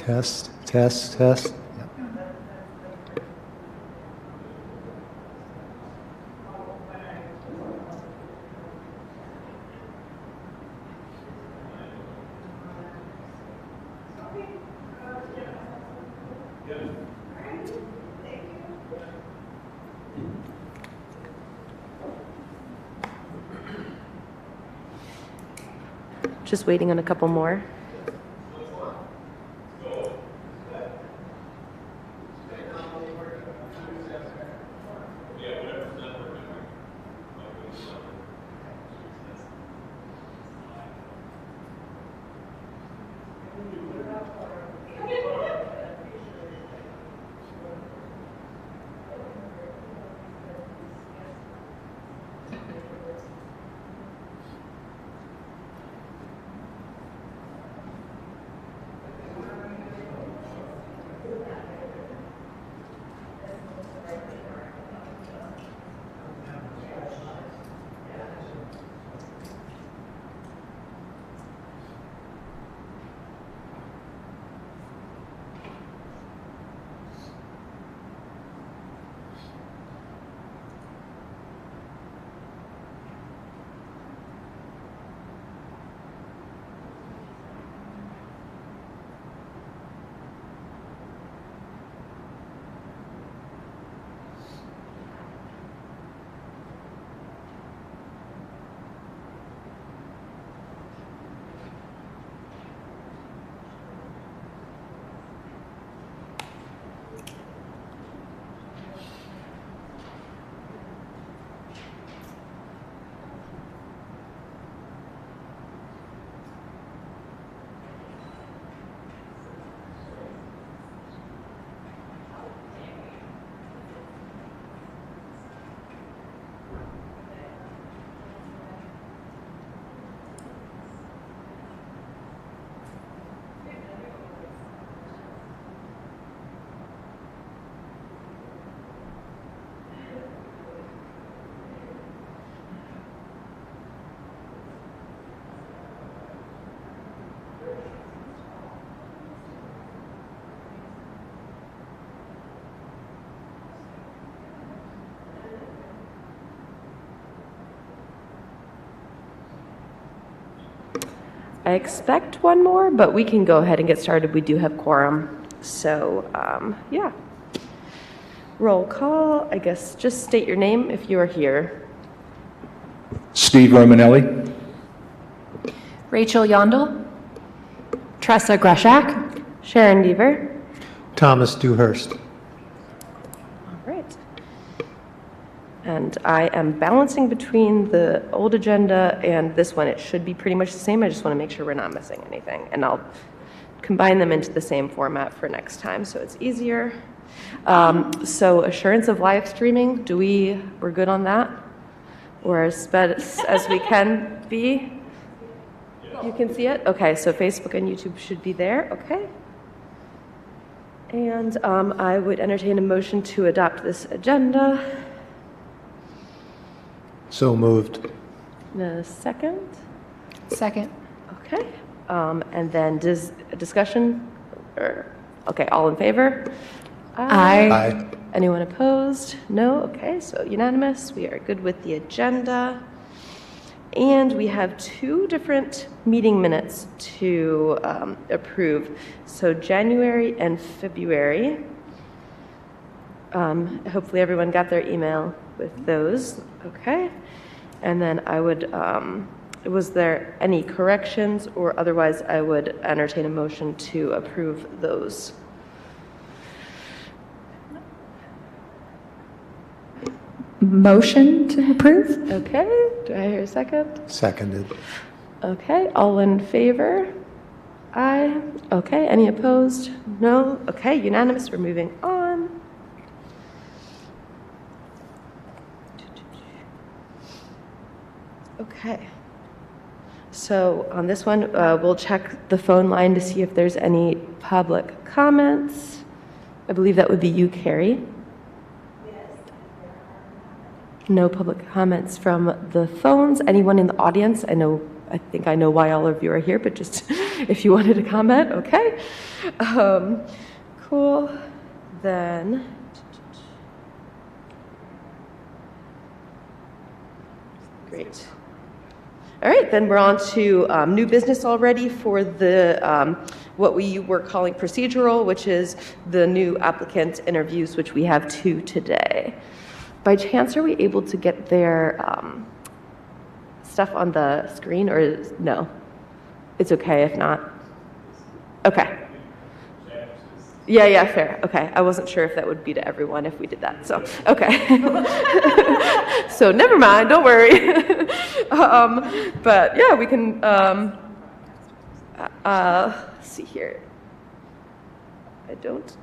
Test, test, test. Just waiting on a couple more. I expect one more, but we can go ahead and get started. We do have quorum. So, yeah. Roll call. I guess just state your name if you are here. Steve Romanelli. Rachel Yondel. Tressa Greshak. Sharon Deaver. Thomas Dewhurst. All right. And I am balancing between the old agenda and this one. It should be pretty much the same. I just want to make sure we're not missing anything. And I'll combine them into the same format for next time so it's easier. So assurance of live streaming, we're good on that? Or as sped as we can be? You can see it? Okay, so Facebook and YouTube should be there, okay. And I would entertain a motion to adopt this agenda. So moved. In a second? Second. Okay. And then discussion? Okay, all in favor? Aye. Aye. Anyone opposed? No? Okay, so unanimous. We are good with the agenda. And we have 2 different meeting minutes to approve. So January and February. Hopefully everyone got their email with those. Okay. And then I would, was there any corrections, or otherwise I would entertain a motion to approve those. Motion to approve? Okay, do I hear a second? Seconded. Okay, all in favor? Aye. Okay, any opposed? No? Okay, unanimous, we're moving on. Okay. So on this one, we'll check the phone line to see if there's any public comments. I believe that would be you, Carrie. No public comments from the phones. Anyone in the audience? I think I know why all of you are here, but just if you wanted to comment, okay. Cool. Then, great. All right, then we're on to new business already for the what we were calling procedural, which is the new applicant interviews, which we have 2 today. By chance, are we able to get their stuff on the screen, or no? It's okay if not. Okay. Yeah, fair. Okay, I wasn't sure if that would be to everyone if we did that. So, okay. So never mind. Don't worry. But yeah, we can. Let's see here. I don't.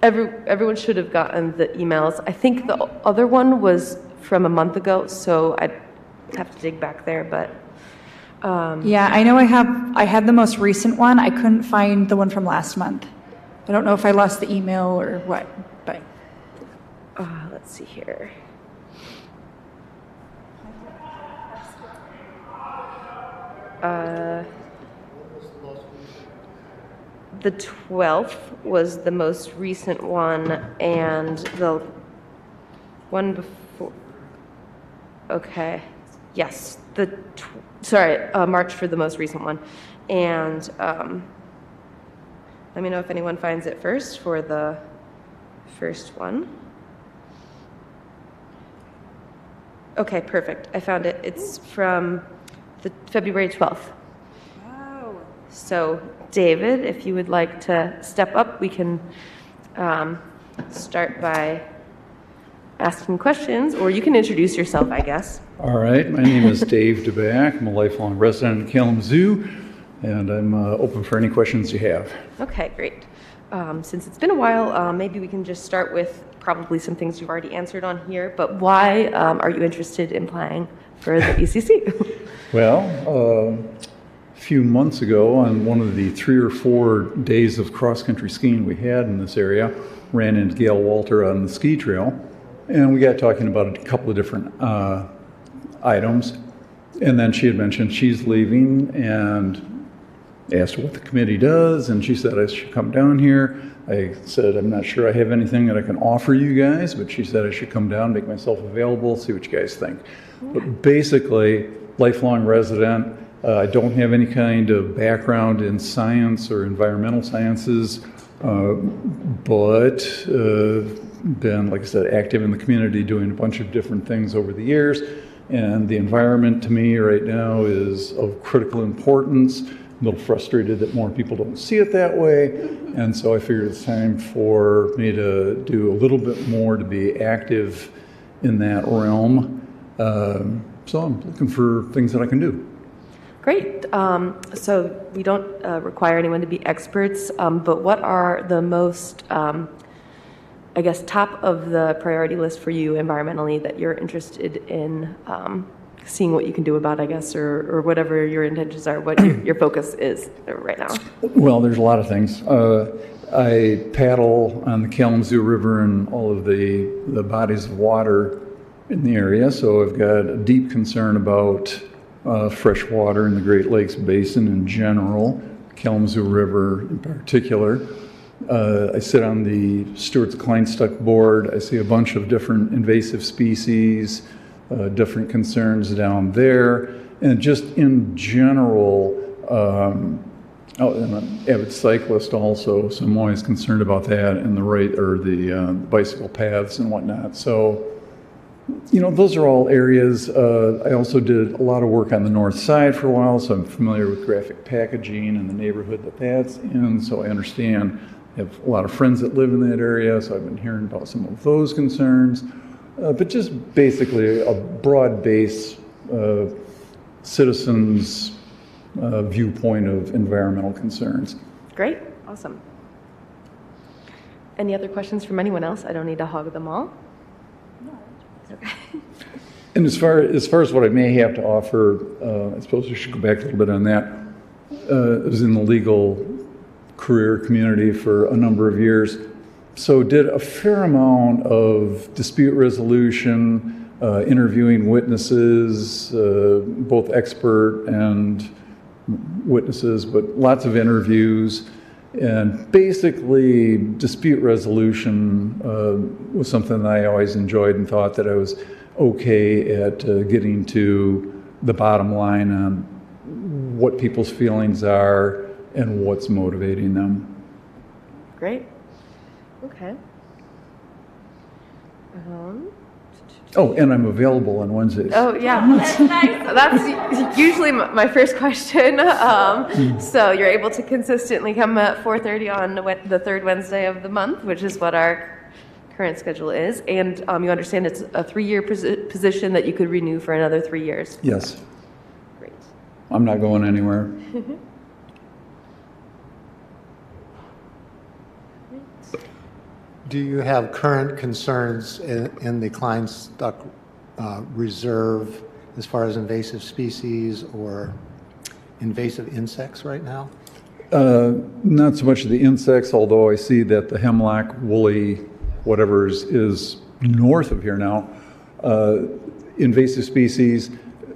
Everyone should have gotten the emails. I think the other one was from a month ago, so I'd have to dig back there, but. Yeah, I know I had the most recent one. I couldn't find the one from last month. I don't know if I lost the email or what, but. Let's see here. The 12th was the most recent one, and the one before. Okay, yes, March for the most recent one, and let me know if anyone finds it first for the first one. Okay, perfect. I found it. It's from the February 12th. Wow. So, David, if you would like to step up, we can start by asking questions, or you can introduce yourself, I guess. All right, my name is Dave DeBack. I'm a lifelong resident in Kalamazoo, and I'm open for any questions you have. Okay, great. Since it's been a while, maybe we can just start with probably some things you've already answered on here, but why are you interested in applying for the ECC? Well, a few months ago, on one of the 3 or 4 days of cross-country skiing we had in this area, ran into Gail Walter on the ski trail, and we got talking about a couple of different items, and then she had mentioned she's leaving and asked what the committee does, and she said I should come down here. I said I'm not sure I have anything that I can offer you guys, but she said I should come down, make myself available, see what you guys think. But basically, lifelong resident, I don't have any kind of background in science or environmental sciences, but been, like I said, active in the community doing a bunch of different things over the years, and the environment to me right now is of critical importance. A little frustrated that more people don't see it that way, and so I figured it's time for me to do a little bit more to be active in that realm. So I'm looking for things that I can do. Great. So we don't require anyone to be experts, but what are the most, I guess, top of the priority list for you environmentally that you're interested in seeing what you can do about, I guess, or whatever your intentions are, what your focus is right now? Well, there's a lot of things. I paddle on the Kalamazoo River and all of the bodies of water in the area, so I've got a deep concern about fresh water in the Great Lakes Basin in general, Kalamazoo River in particular. I sit on the Stewart's Kleinstuck board. I see a bunch of different invasive species, different concerns down there, and just in general, oh, and I'm an avid cyclist also, so I'm always concerned about that and the bicycle paths and whatnot. So, you know, those are all areas. I also did a lot of work on the north side for a while, so I'm familiar with graphic packaging and the neighborhood that's in, so I understand. I have a lot of friends that live in that area, so I've been hearing about some of those concerns. But just basically a broad-based citizens' viewpoint of environmental concerns. Great, awesome. Any other questions from anyone else? I don't need to hog them all. Okay. And as far as what I may have to offer, I suppose we should go back a little bit on that. I was in the legal career community for a number of years, so did a fair amount of dispute resolution, interviewing witnesses, both expert and witnesses, but lots of interviews. And basically, dispute resolution was something that I always enjoyed and thought that I was okay at getting to the bottom line on what people's feelings are and what's motivating them. Great. Okay. Oh, and I'm available on Wednesdays. Oh, yeah. That's nice. That's usually my first question. So you're able to consistently come at 4:30 on the third Wednesday of the month, which is what our current schedule is. And you understand it's a 3-year position that you could renew for another 3 years? Yes. Great. I'm not going anywhere. Do you have current concerns in the Kleinstuck Reserve as far as invasive species or invasive insects right now? Not so much of the insects, although I see that the hemlock woolly whatever is north of here now. Invasive species,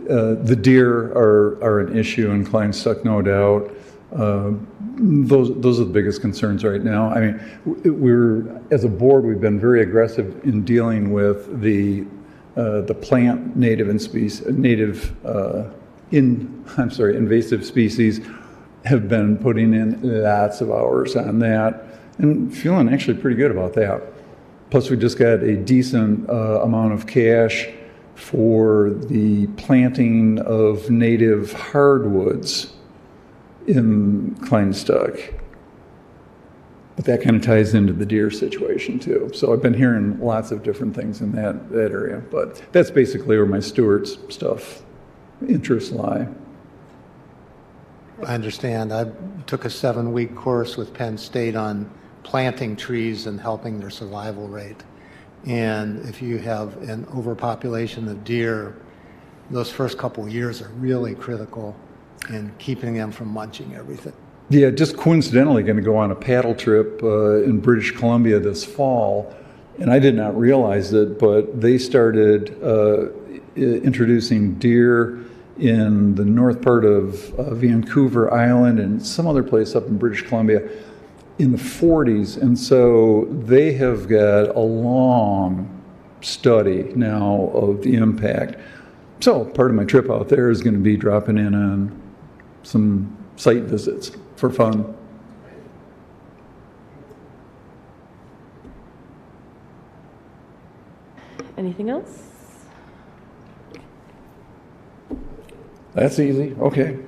the deer are an issue in Kleinstuck, no doubt. Those are the biggest concerns right now. I mean, as a board, we've been very aggressive in dealing with the plant invasive species. Have been putting in lots of hours on that and feeling actually pretty good about that. Plus, we just got a decent amount of cash for the planting of native hardwoods in Kleinstuck. But that kind of ties into the deer situation too. So I've been hearing lots of different things in that area. But that's basically where my Stewart's stuff interests lie. I understand. I took a 7-week course with Penn State on planting trees and helping their survival rate. And if you have an overpopulation of deer, those first couple of years are really critical in keeping them from munching everything. Yeah, just coincidentally going to go on a paddle trip in British Columbia this fall, and I did not realize it, but they started introducing deer in the north part of Vancouver Island and some other place up in British Columbia in the 40s. And so they have got a long study now of the impact. So part of my trip out there is going to be dropping in on some site visits for fun. Anything else? That's easy. Okay.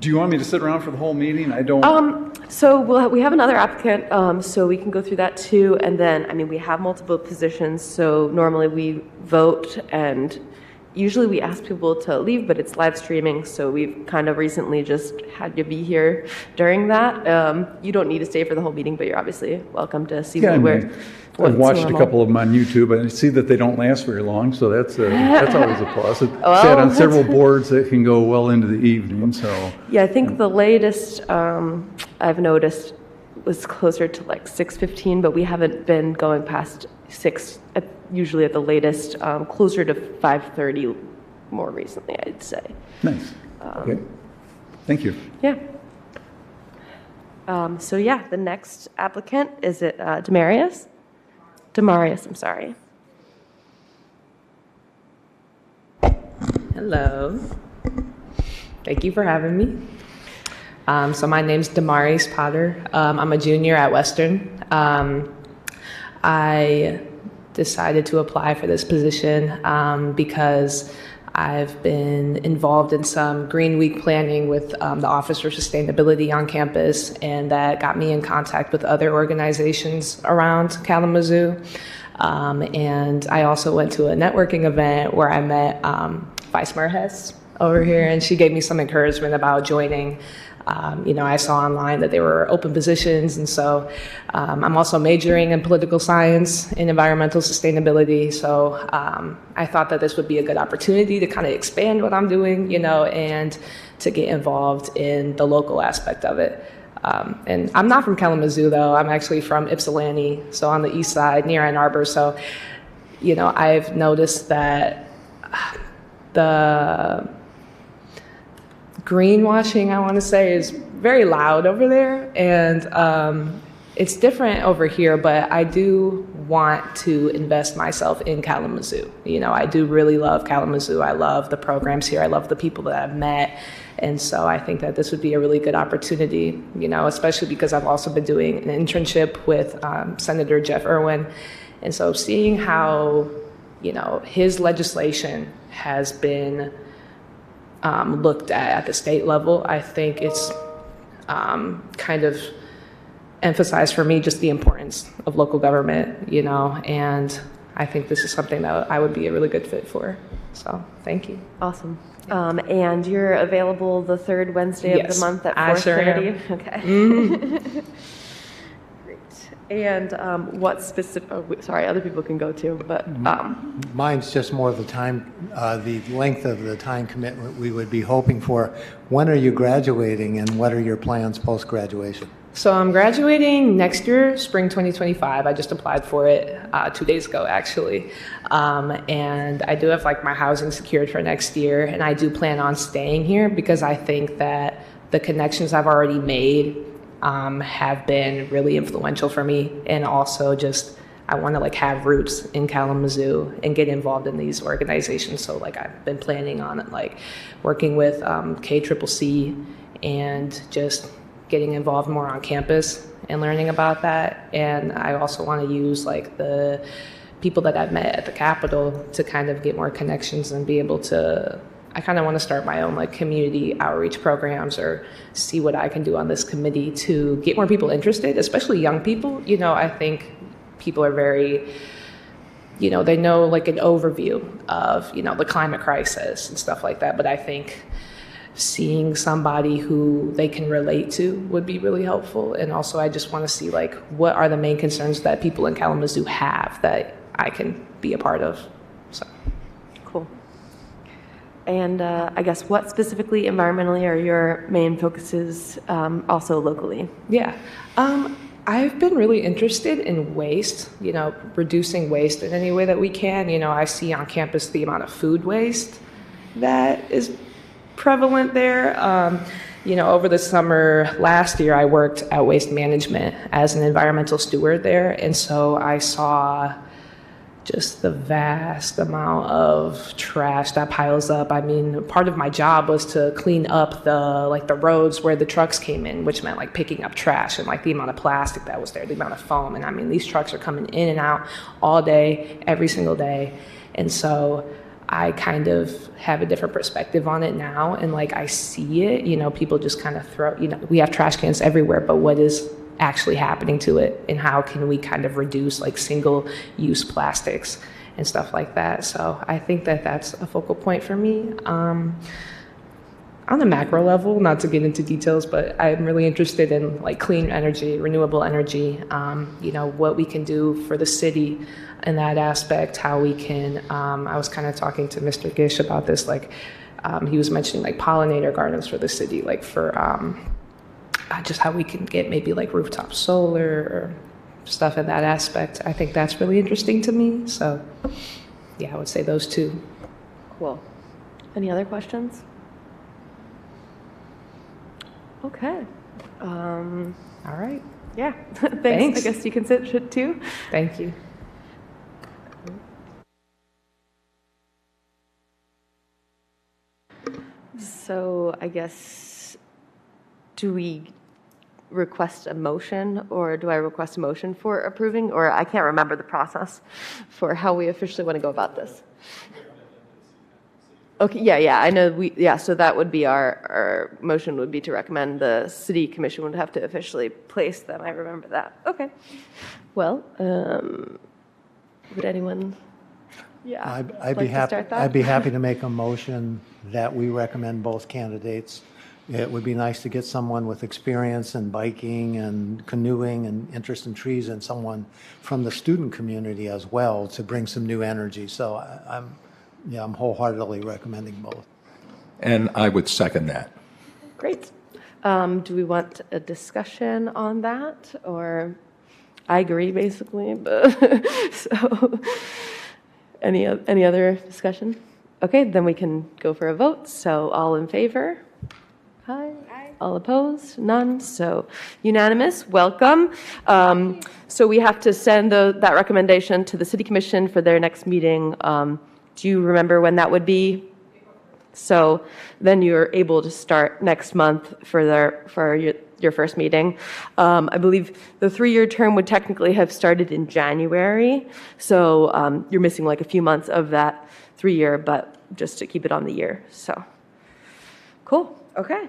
Do you want me to sit around for the whole meeting? I don't. So we have another applicant, so we can go through that too. And then, I mean, we have multiple positions, so normally we vote, and usually we ask people to leave, but it's live streaming, so we've kind of recently just had you be here during that. You don't need to stay for the whole meeting, but you're obviously welcome to see I've watched a couple of them on YouTube, and I see that they don't last very long, so that's always a plus. I've sat on several boards that can go well into the evening. So yeah, I think the latest I've noticed was closer to like 6:15, but we haven't been going past 6. Usually at the latest, closer to 5:30 more recently, I'd say. Nice. Okay. Thank you. Yeah. So yeah, the next applicant, is it Demarius? Demarius, I'm sorry. Hello. Thank you for having me. So my name's Damaris Potter. I'm a junior at Western. I decided to apply for this position because I've been involved in some Green Week planning with the Office for Sustainability on campus, and that got me in contact with other organizations around Kalamazoo. And I also went to a networking event where I met Vice Mayor Hess over here, and she gave me some encouragement about joining. I saw online that there were open positions, and so I'm also majoring in political science and environmental sustainability. So I thought that this would be a good opportunity to kind of expand what I'm doing, and to get involved in the local aspect of it. And I'm not from Kalamazoo, though. I'm actually from Ypsilanti, so on the east side, near Ann Arbor. So, I've noticed that the greenwashing, I want to say, is very loud over there, and it's different over here, but I do want to invest myself in Kalamazoo. I do really love Kalamazoo. I love the programs here. I love the people that I've met, and so I think that this would be a really good opportunity, especially because I've also been doing an internship with Senator Jeff Irwin, and so seeing how, his legislation has been looked at the state level, I think it's kind of emphasized for me just the importance of local government, and I think this is something that I would be a really good fit for. So thank you. Awesome. And you're available the third Wednesday of the month at 4:30? I sure am. Okay. Great. And what specific, sorry, other people can go too, but. Mine's just more of the time, the length of the time commitment we would be hoping for. When are you graduating, and what are your plans post-graduation? So I'm graduating next year, spring 2025. I just applied for it 2 days ago, actually. And I do have my housing secured for next year, and I do plan on staying here because I think that the connections I've already made have been really influential for me, and also just I want to have roots in Kalamazoo and get involved in these organizations. So I've been planning on working with KCCC and just getting involved more on campus and learning about that. And I also want to use the people that I've met at the Capitol to kind of get more connections and be able to, I kind of want to start my own community outreach programs or see what I can do on this committee to get more people interested, especially young people. I think people are very, they know an overview of, the climate crisis and stuff like that. But I think seeing somebody who they can relate to would be really helpful. And also I just want to see what are the main concerns that people in Kalamazoo have that I can be a part of. So Cool. And I guess what specifically environmentally are your main focuses also locally? Yeah. I've been really interested in waste, reducing waste in any way that we can. I see on campus the amount of food waste that is prevalent there. Over the summer last year, I worked at Waste Management as an environmental steward there. And so I saw just the vast amount of trash that piles up. I mean, part of my job was to clean up the roads where the trucks came in, which meant picking up trash and the amount of plastic that was there, the amount of foam. And I mean, these trucks are coming in and out all day, every single day. And so I kind of have a different perspective on it now. And I see it, people just kind of throw, we have trash cans everywhere, but what is actually happening to it, and how can we kind of reduce single-use plastics and stuff like that. So I think that that's a focal point for me. On the macro level, not to get into details, but I'm really interested in clean energy, renewable energy, what we can do for the city in that aspect, how we can, I was kind of talking to Mr. Gish about this, he was mentioning pollinator gardens for the city, for just how we can get maybe rooftop solar or stuff in that aspect. I think that's really interesting to me. So yeah, I would say those two. Cool. Any other questions? Okay. All right. Yeah, thanks. Thanks. I guess you can sit too. Thank you. So I guess, do we request a motion, or do I request a motion for approving? Or I can't remember the process for how we officially want to go about this. Okay, yeah, I know so that would be our motion would be to recommend. The city commission would have to officially place them. I remember that. Okay. Well, would anyone? Yeah. I'd be happy. I'd be happy to make a motion that we recommend both candidates. It would be nice to get someone with experience in biking and canoeing and interest in trees, and someone from the student community as well to bring some new energy. So I'm wholeheartedly recommending both. And I would second that. Great. Do we want a discussion on that, or I agree basically, but so any other discussion? Okay, then we can go for a vote. So all in favor? Aye. All opposed? None. So unanimous. Welcome. So we have to send that recommendation to the City Commission for their next meeting. Do you remember when that would be? So then you're able to start next month for your first meeting. I believe the 3-year term would technically have started in January. So you're missing like a few months of that 3-year, but just to keep it on the year. So cool. Okay.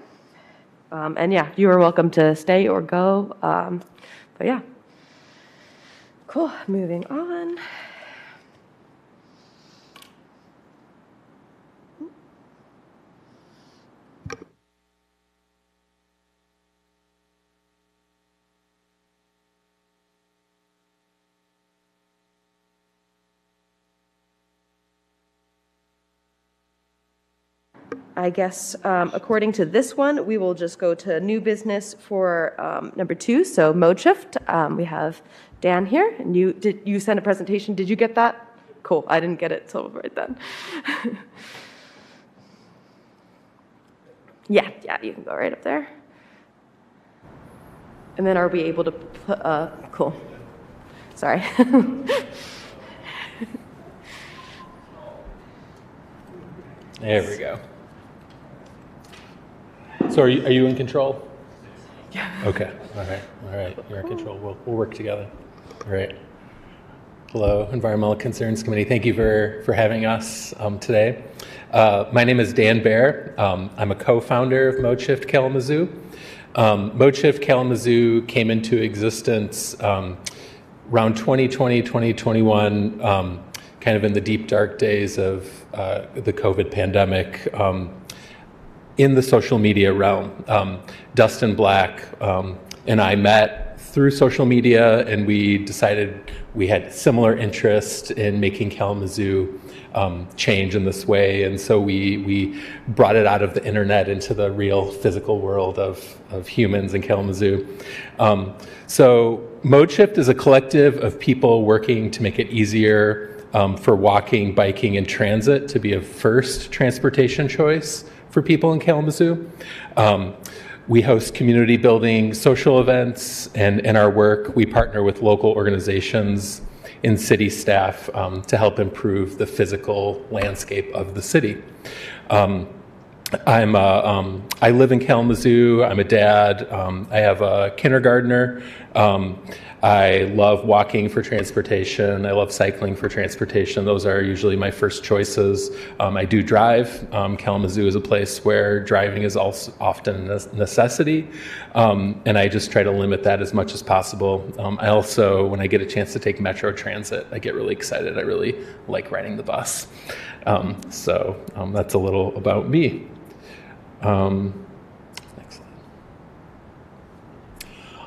And yeah, you are welcome to stay or go. But yeah. Cool. Moving on. I guess according to this one, we will just go to new business for number 2. So mode shift. We have Dan here, and you sent a presentation. Did you get that? Cool. I didn't get it till right then. yeah, you can go right up there. And then are we able to put? Cool. Sorry. There we go. So are you in control? Yeah. Okay. All right. You're in control. We'll work together. All right. Hello, Environmental Concerns Committee. Thank you for having us today. My name is Dan Baer. I'm a co-founder of ModeShift Kalamazoo. ModeShift Kalamazoo came into existence around 2020, 2021, kind of in the deep, dark days of the COVID pandemic. In the social media realm, Dustin Black and I met through social media, and we decided we had similar interest in making Kalamazoo change in this way, and so we brought it out of the internet into the real physical world of humans in Kalamazoo. So ModeShift is a collective of people working to make it easier for walking, biking, and transit to be a first transportation choice for people in Kalamazoo. We host community building social events, and in our work, we partner with local organizations and city staff to help improve the physical landscape of the city. I live in Kalamazoo. I'm a dad. I have a kindergartner. I love walking for transportation. I love cycling for transportation. Those are usually my first choices. I do drive. Kalamazoo is a place where driving is also often a necessity, and I just try to limit that as much as possible. I also, when I get a chance to take Metro Transit, I get really excited. I really like riding the bus. So that's a little about me. Next slide.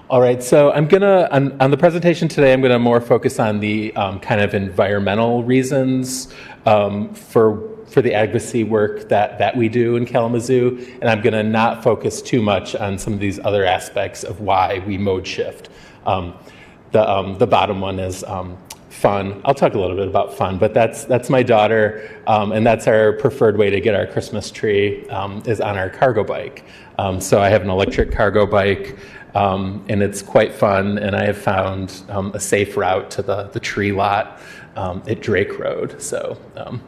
All right, so I'm gonna, on the presentation today, I'm gonna more focus on the kind of environmental reasons for the advocacy work that we do in Kalamazoo, and I'm gonna not focus too much on some of these other aspects of why we mode shift. The bottom one is fun. I'll talk a little bit about fun, but that's my daughter, and that's our preferred way to get our Christmas tree is on our cargo bike. So I have an electric cargo bike, and it's quite fun, and I have found a safe route to the tree lot at Drake Road, so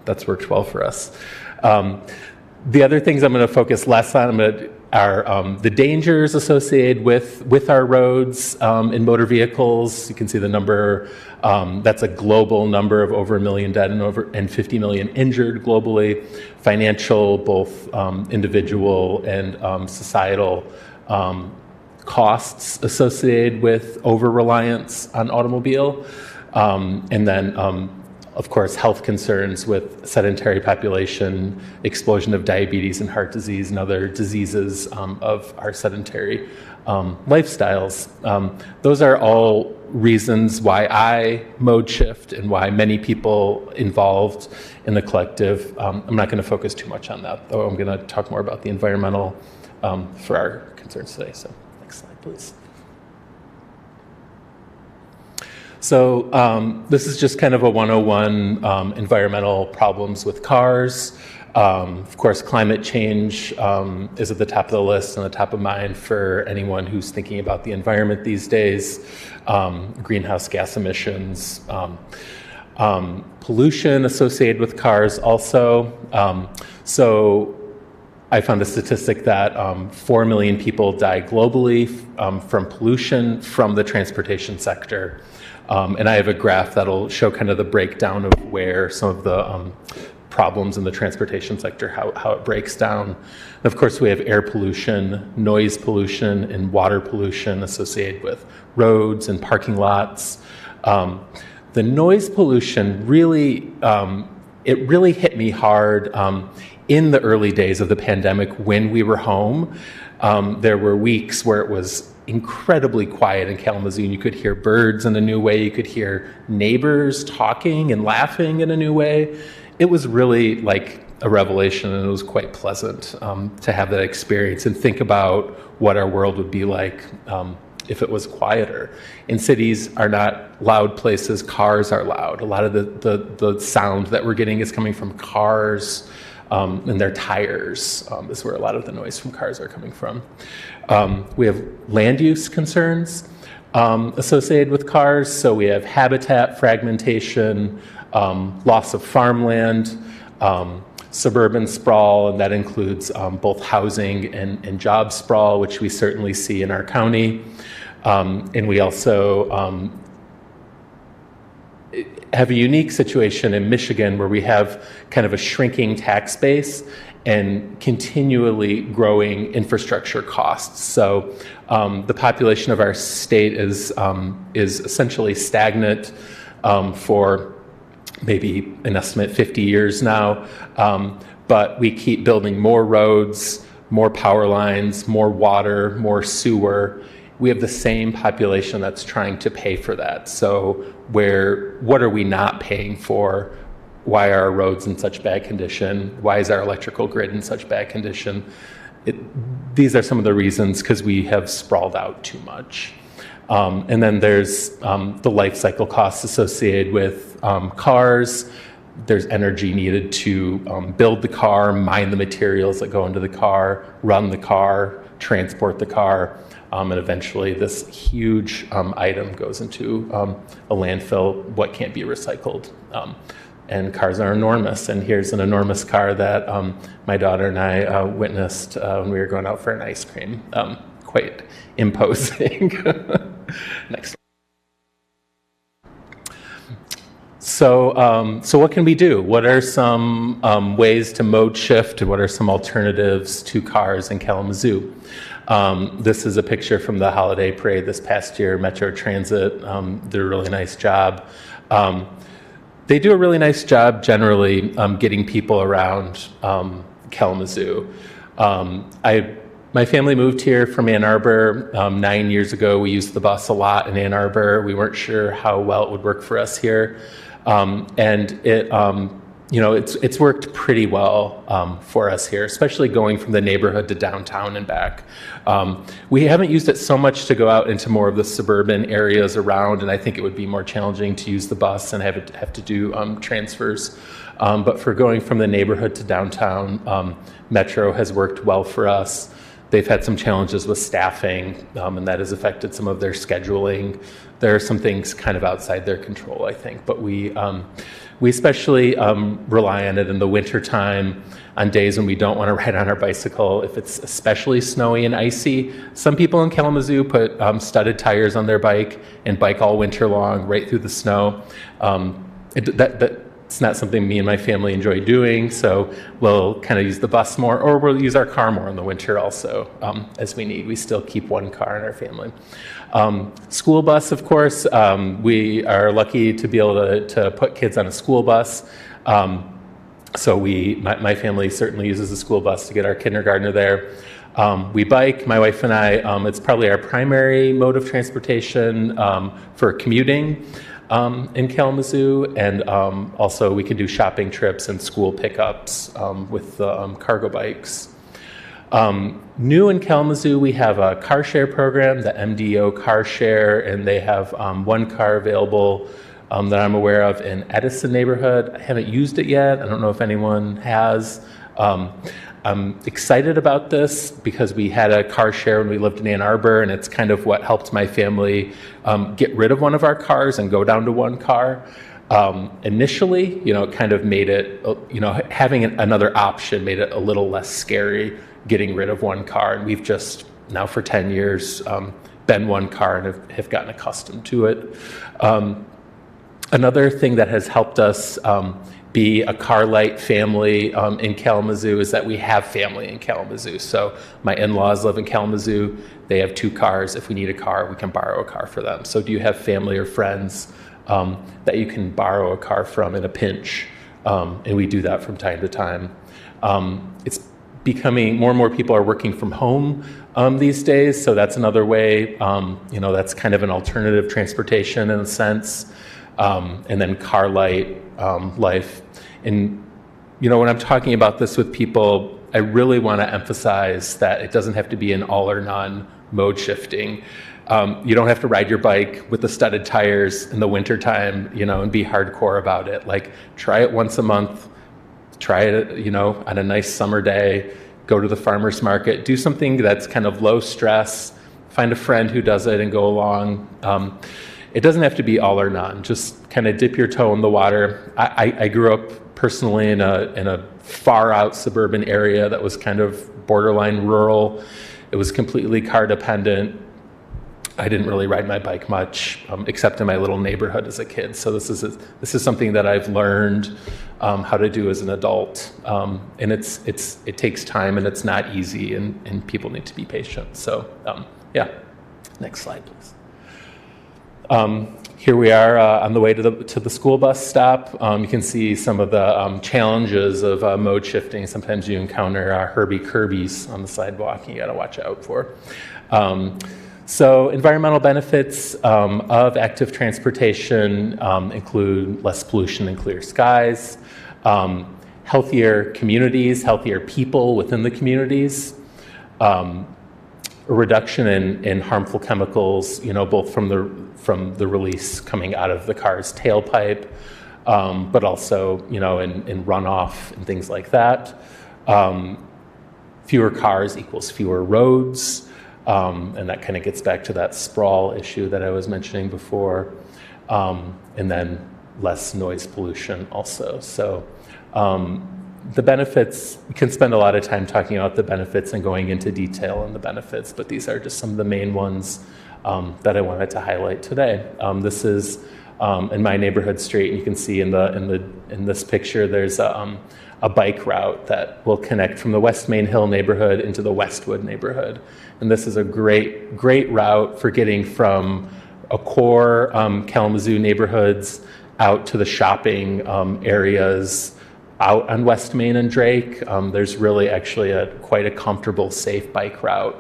that's worked well for us. The other things I'm going to focus less on are the dangers associated with our roads in motor vehicles. You can see the number, that's a global number of over 1 million dead and 50 million injured globally. Financial, both individual and societal costs associated with over-reliance on automobile. And then of course, health concerns with sedentary population, explosion of diabetes and heart disease and other diseases of our sedentary lifestyles. Those are all reasons why I mode shift and why many people involved in the collective. I'm not going to focus too much on that, though I'm going to talk more about the environmental for our concerns today. So next slide, please. So this is just kind of a 101 environmental problems with cars. Of course, climate change is at the top of the list and the top of mind for anyone who's thinking about the environment these days. Greenhouse gas emissions, pollution associated with cars also. So I found a statistic that 4 million people die globally from pollution from the transportation sector. And I have a graph that'll show kind of the breakdown of where some of the problems in the transportation sector, how it breaks down. And of course, we have air pollution, noise pollution, and water pollution associated with roads and parking lots. The noise pollution really, it really hit me hard in the early days of the pandemic when we were home. There were weeks where it was incredibly quiet in Kalamazoo. You could hear birds in a new way. You could hear neighbors talking and laughing in a new way. It was really like a revelation, and it was quite pleasant to have that experience and think about what our world would be like if it was quieter. And cities are not loud places. Cars are loud. A lot of the sound that we're getting is coming from cars and their tires is where a lot of the noise from cars are coming from. We have land use concerns associated with cars. So we have habitat fragmentation, loss of farmland, suburban sprawl, and that includes both housing and job sprawl, which we certainly see in our county. And we also have a unique situation in Michigan where we have kind of a shrinking tax base and continually growing infrastructure costs. So the population of our state is essentially stagnant for maybe an estimate 50 years now, but we keep building more roads, more power lines, more water, more sewer. We have the same population that's trying to pay for that. So what are we not paying for? Why are our roads in such bad condition? Why is our electrical grid in such bad condition? These are some of the reasons, because we have sprawled out too much. And then there's the life cycle costs associated with cars. There's energy needed to build the car, mine the materials that go into the car, run the car, transport the car, and eventually this huge item goes into a landfill, what can't be recycled. And cars are enormous, and here's an enormous car that my daughter and I witnessed when we were going out for an ice cream. Quite imposing. Next. So what can we do? What are some ways to mode shift, and what are some alternatives to cars in Kalamazoo? This is a picture from the holiday parade this past year. Metro Transit did a really nice job. They do a really nice job generally getting people around Kalamazoo. My family moved here from Ann Arbor 9 years ago. We used the bus a lot in Ann Arbor. We weren't sure how well it would work for us here. And it's worked pretty well for us here, especially going from the neighborhood to downtown and back. We haven't used it so much to go out into more of the suburban areas around, and I think it would be more challenging to use the bus and have to do transfers. But for going from the neighborhood to downtown, Metro has worked well for us. They've had some challenges with staffing, and that has affected some of their scheduling. There are some things kind of outside their control, I think, but we especially rely on it in the wintertime, on days when we don't want to ride on our bicycle, if it's especially snowy and icy. Some people in Kalamazoo put studded tires on their bike and bike all winter long, right through the snow. It's not something me and my family enjoy doing, so we'll kind of use the bus more, or we'll use our car more in the winter also, as we need. We still keep one car in our family. School bus, of course, we are lucky to be able to put kids on a school bus. So my family certainly uses a school bus to get our kindergartner there. We bike, my wife and I, it's probably our primary mode of transportation for commuting in Kalamazoo, and also we can do shopping trips and school pickups with the cargo bikes. New in Kalamazoo, we have a car share program, the MDO car share, and they have one car available that I'm aware of in Edison neighborhood. I haven't used it yet. I don't know if anyone has. I'm excited about this because we had a car share when we lived in Ann Arbor, and it's kind of what helped my family get rid of one of our cars and go down to one car. Initially, it kind of made it, having another option made it a little less scary getting rid of one car. And we've just now for 10 years been one car and have gotten accustomed to it. Another thing that has helped us be a car light family in Kalamazoo is that we have family in Kalamazoo. So my in-laws live in Kalamazoo. They have 2 cars. If we need a car, we can borrow a car for them. So do you have family or friends that you can borrow a car from in a pinch? And we do that from time to time. It's becoming more and more people are working from home these days. So that's another way, that's kind of an alternative transportation in a sense. And then car light life. And, when I'm talking about this with people, I really want to emphasize that it doesn't have to be an all or none mode shifting. You don't have to ride your bike with the studded tires in the wintertime, and be hardcore about it. Like, try it once a month, try it, on a nice summer day, go to the farmer's market, do something that's kind of low stress, find a friend who does it and go along. It doesn't have to be all or none. Just kind of dip your toe in the water. I grew up personally in a far out suburban area that was kind of borderline rural. It was completely car dependent. I didn't really ride my bike much, except in my little neighborhood as a kid. So this is something that I've learned how to do as an adult, and it takes time and it's not easy, and people need to be patient. So next slide, please. Here we are on the way to the school bus stop. You can see some of the challenges of mode shifting. Sometimes you encounter Herbie Kirby's on the sidewalk you got to watch out for. So environmental benefits of active transportation include less pollution and clear skies, healthier communities, healthier people within the communities, a reduction in harmful chemicals, both from the release coming out of the car's tailpipe, but also, in runoff and things like that. Fewer cars equals fewer roads, and that kind of gets back to that sprawl issue that I was mentioning before, and then less noise pollution also. So the benefits, we can spend a lot of time talking about the benefits and going into detail on the benefits, but these are just some of the main ones that I wanted to highlight today. This is in my neighborhood street, and you can see in this picture there's a bike route that will connect from the West Main Hill neighborhood into the Westwood neighborhood, and this is a great route for getting from a core Kalamazoo neighborhoods out to the shopping areas out on West Main and Drake. There's really actually quite a comfortable, safe bike route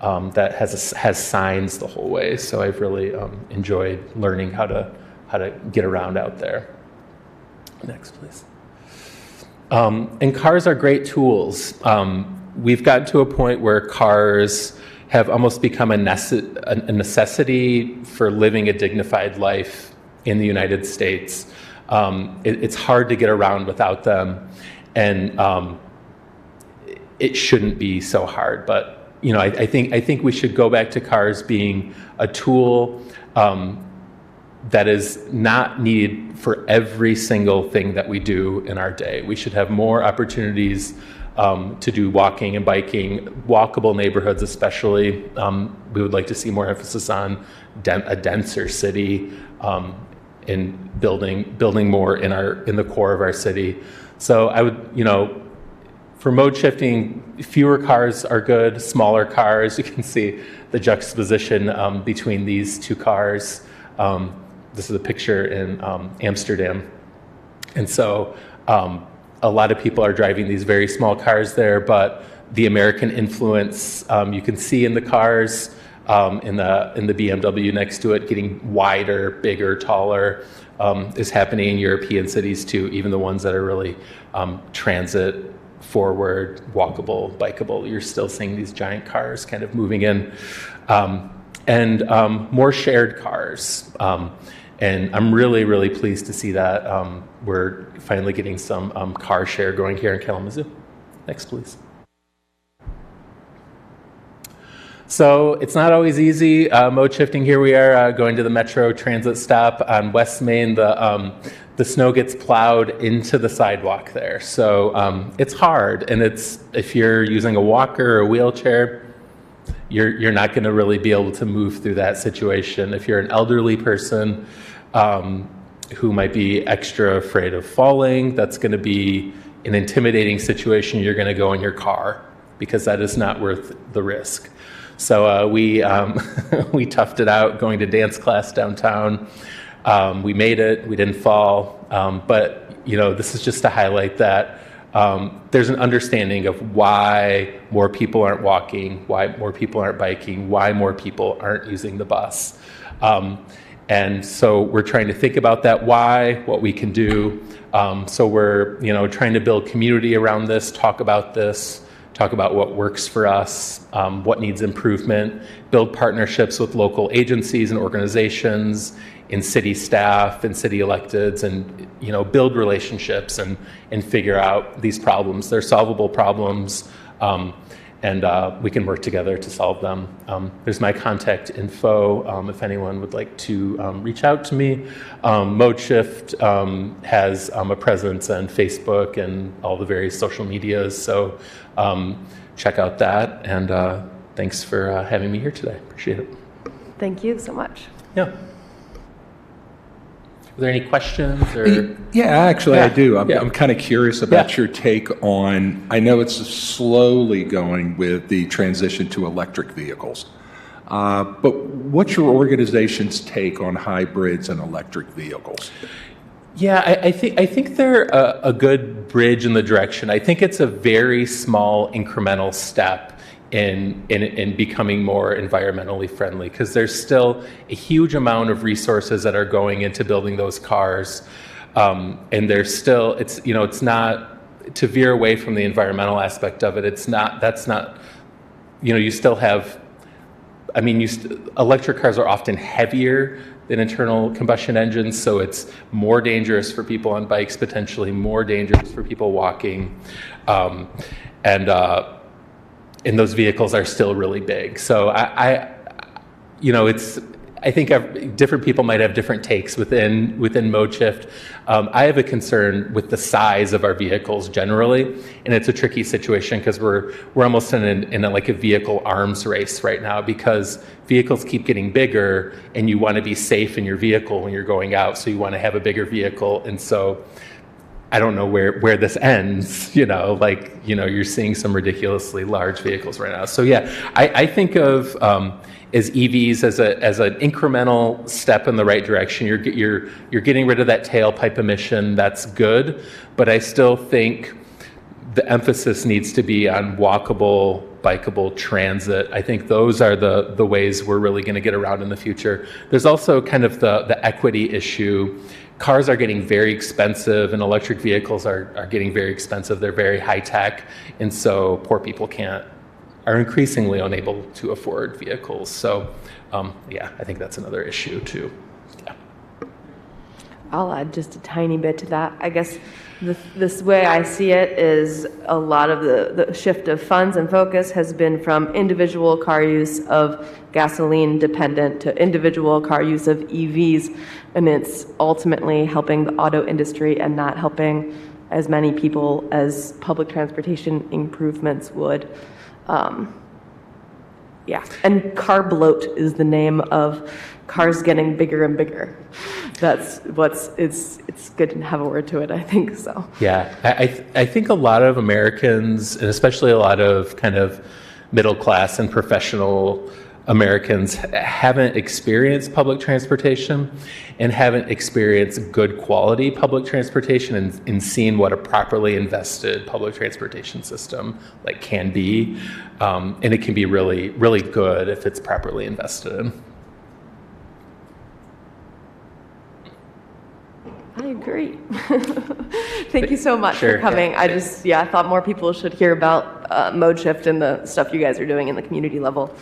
that has signs the whole way. So I've really enjoyed learning how to get around out there. Next, please. And cars are great tools. We've gotten to a point where cars have almost become a necessity for living a dignified life in the United States. It's hard to get around without them, and it shouldn't be so hard. But I think we should go back to cars being a tool that is not needed for every single thing that we do in our day. We should have more opportunities to do walking and biking, walkable neighborhoods especially. We would like to see more emphasis on a denser city, in building more in the core of our city. So I would, for mode shifting, fewer cars are good, smaller cars. You can see the juxtaposition between these two cars. This is a picture in Amsterdam. And so a lot of people are driving these very small cars there, but the American influence you can see in the cars, in the BMW next to it, getting wider, bigger, taller, is happening in European cities too, even the ones that are really transit forward, walkable, bikeable. You're still seeing these giant cars kind of moving in. And more shared cars. And I'm really, really pleased to see that we're finally getting some car share going here in Kalamazoo. Next, please. So it's not always easy mode shifting. Here we are going to the Metro Transit stop on West Main. The snow gets plowed into the sidewalk there. So it's hard. And if you're using a walker or a wheelchair, you're not going to really be able to move through that situation. If you're an elderly person who might be extra afraid of falling, that's going to be an intimidating situation. You're going to go in your car because that is not worth the risk. So we toughed it out going to dance class downtown. We made it. We didn't fall. But this is just to highlight that there's an understanding of why more people aren't walking, why more people aren't biking, why more people aren't using the bus. And so we're trying to think about that why, what we can do. So we're trying to build community around this, talk about what works for us, what needs improvement, build partnerships with local agencies and organizations, in city staff and city electeds, and build relationships and figure out these problems. They're solvable problems, and we can work together to solve them. There's my contact info if anyone would like to reach out to me. ModeShift has a presence on Facebook and all the various social medias, so check out that. And thanks for having me here today. Appreciate it. Thank you so much. Yeah. Are there any questions? Or? Yeah, actually, I do. Yeah. I'm kind of curious about your take on, I know it's slowly going with the transition to electric vehicles, but what's your organization's take on hybrids and electric vehicles? Yeah, I think they're a good bridge in the direction. I think it's a very small incremental step in becoming more environmentally friendly, because there's still a huge amount of resources that are going into building those cars, and there's still it's not to veer away from the environmental aspect of it. That's not you still have. I mean, electric cars are often heavier than internal combustion engines, so it's more dangerous for people on bikes, potentially more dangerous for people walking, and those vehicles are still really big. So I think different people might have different takes within ModeShift. I have a concern with the size of our vehicles generally, and it's a tricky situation because we're almost in a vehicle arms race right now, because vehicles keep getting bigger, and you want to be safe in your vehicle when you're going out, so you want to have a bigger vehicle. And so I don't know where this ends, you're seeing some ridiculously large vehicles right now. So yeah, I think of as EVs as an incremental step in the right direction. You're getting rid of that tailpipe emission. That's good, but I still think the emphasis needs to be on walkable, bikeable transit. I think those are the ways we're really going to get around in the future. There's also kind of the equity issue. Cars are getting very expensive, and electric vehicles are getting very expensive. They're very high tech, and so poor people are increasingly unable to afford vehicles. So yeah, I think that's another issue too. Yeah. I'll add just a tiny bit to that. I guess this way I see it is a lot of the shift of funds and focus has been from individual car use of gasoline dependent to individual car use of EVs, and it's ultimately helping the auto industry and not helping as many people as public transportation improvements would. Yeah, and car bloat is the name of cars getting bigger and bigger. That's it's good to have a word to it, I think so. Yeah, I think a lot of Americans, and especially a lot of kind of middle class and professional Americans, haven't experienced public transportation and haven't experienced good quality public transportation and seen what a properly invested public transportation system like can be, and it can be really, really good if it's properly invested in. I agree. Thank you so much Sure, for coming. yeah. I thought more people should hear about mode shift and the stuff you guys are doing in the community level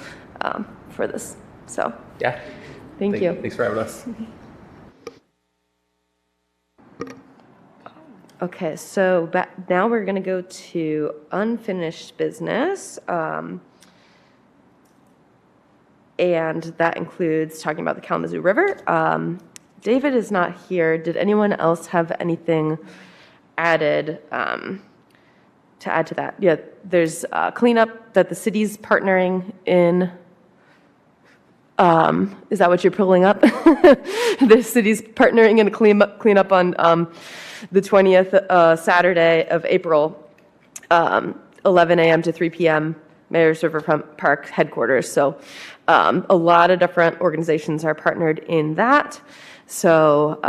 for this. So, Yeah. thank you. Thanks for having us. Okay, so now we're going to go to unfinished business. And that includes talking about the Kalamazoo River. David is not here. Did anyone else have anything added to add to that? Yeah, there's cleanup that the city's partnering in. Is that what you're pulling up? The city's partnering in a cleanup on the 20th Saturday of April, 11 a.m. to 3 p.m., Mayor's Riverfront Park headquarters. So a lot of different organizations are partnered in that. So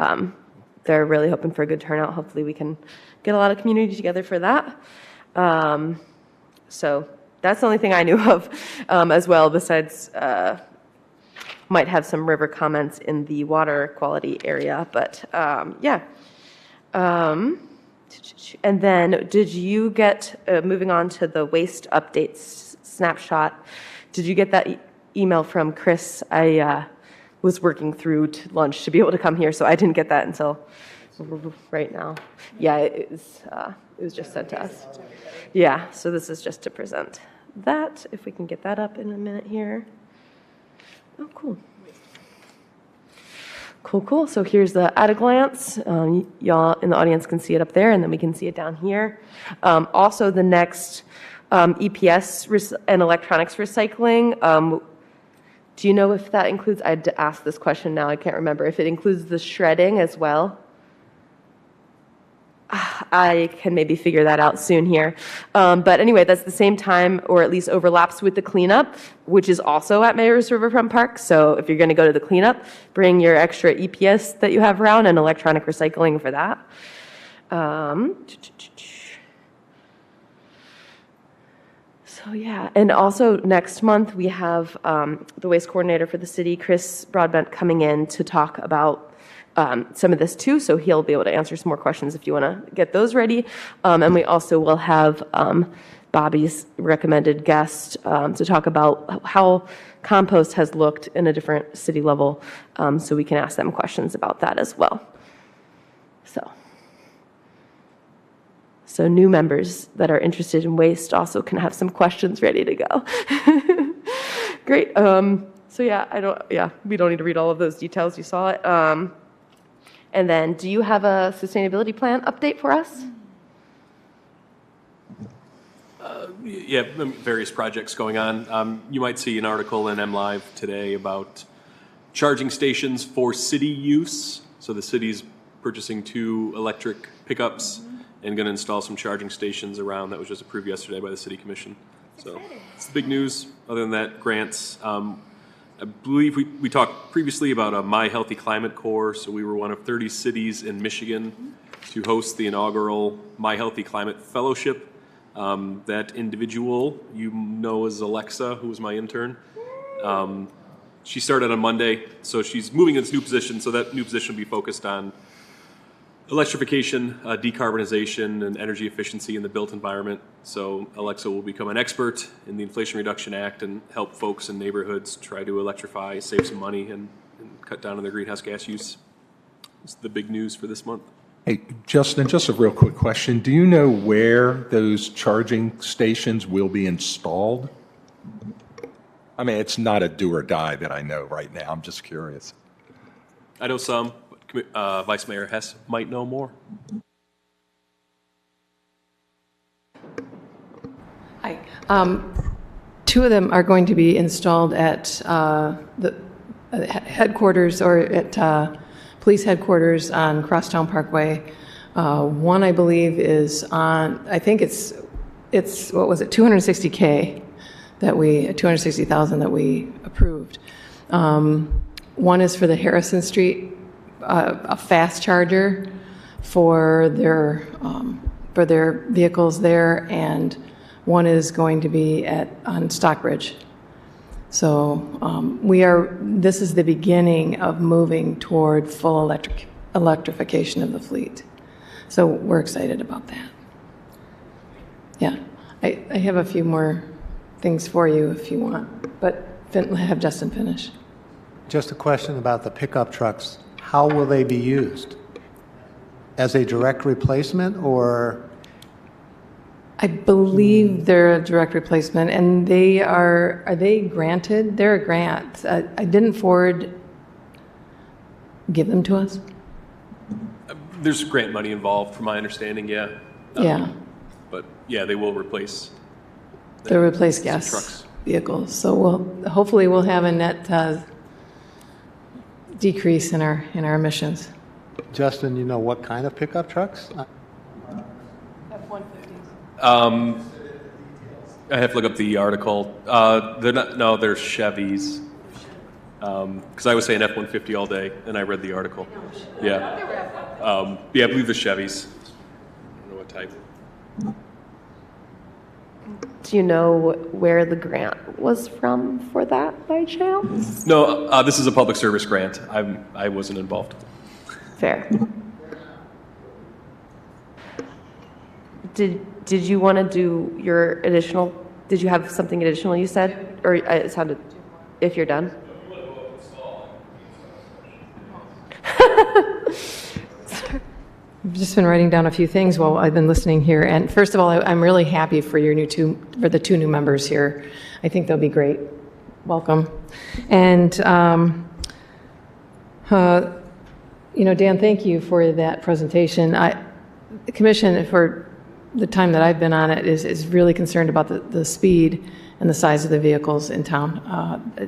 they're really hoping for a good turnout. Hopefully we can get a lot of community together for that. So that's the only thing I knew of as well, besides might have some river comments in the water quality area. But yeah. And then did you get, moving on to the waste updates snapshot, did you get that email from Chris? I was working through to lunch to be able to come here, so I didn't get that until right now. Yeah, it was just sent to us. Yeah, so this is just to present that, if we can get that up in a minute here. Oh, cool. Cool. So here's the at a glance. Y'all in the audience can see it up there, and then we can see it down here. Also, the next EPS and electronics recycling. Do you know if that includes, I had to ask this question now, I can't remember, if it includes the shredding as well? I can maybe figure that out soon here. But anyway, that's the same time, or at least overlaps with the cleanup, which is also at Mayor's Riverfront Park. So if you're going to go to the cleanup, bring your extra EPS that you have around and electronic recycling for that. So yeah, and also next month we have the waste coordinator for the city, Chris Broadbent, coming in to talk about some of this too, so he'll be able to answer some more questions if you want to get those ready. And we also will have Bobby's recommended guest to talk about how compost has looked in a different city level, so we can ask them questions about that as well. So new members that are interested in waste also can have some questions ready to go. Great. So yeah, we don't need to read all of those details. You saw it. And then, do you have a sustainability plan update for us? Yeah, various projects going on. You might see an article in MLive today about charging stations for city use. So the city's purchasing 2 electric pickups and going to install some charging stations around. That was just approved yesterday by the city commission. So it's the big news. Other than that, grants. I believe we talked previously about a My Healthy Climate Corps. So we were one of 30 cities in Michigan to host the inaugural My Healthy Climate Fellowship. That individual you know as Alexa, who was my intern. She started on Monday, so she's moving in this new position, so that new position will be focused on electrification, decarbonization, and energy efficiency in the built environment. So Alexa will become an expert in the Inflation Reduction Act and help folks in neighborhoods try to electrify, save some money, and cut down on their greenhouse gas use. It's the big news for this month. Hey, Justin, just a real quick question. Do you know where those charging stations will be installed? I mean, it's not a do or die that I know right now. I'm just curious. I know some, but Vice Mayor Hess might know more. Hi. Two of them are going to be installed at the headquarters or at police headquarters on Crosstown Parkway. One, I believe, is on, I think it's what was it, 260K that we, 260,000 that we approved. One is for the Harrison Street, a fast charger for their vehicles there, and one is going to be on Stockbridge. So this is the beginning of moving toward full electrification of the fleet. So we're excited about that. Yeah, I have a few more things for you if you want, but have Justin finish. Just a question about the pickup trucks. How will they be used? As a direct replacement, or? I believe they're a direct replacement, and are they granted? They're a grant. Didn't Ford give them to us? There's grant money involved, from my understanding, yeah. Yeah. But yeah, they will replace. They'll replace gas trucks. Vehicles. So hopefully we'll have a net decrease in our emissions. Justin, you know what kind of pickup trucks? I have to look up the article. They're not. No, they're Chevys. Because I was saying F-150 all day, and I read the article. Yeah. Yeah, I believe the Chevys. I don't know what type. Do you know where the grant was from for that by chance? No, this is a public service grant. I wasn't involved. Fair. Did you want to do your additional? Did you have something additional you said, or it sounded? If you're done. I've just been writing down a few things while I've been listening here. And first of all, I'm really happy for for the two new members here. I think they'll be great. Welcome. And Dan, thank you for that presentation. The commission, for the time that I've been on it, is really concerned about the speed and the size of the vehicles in town,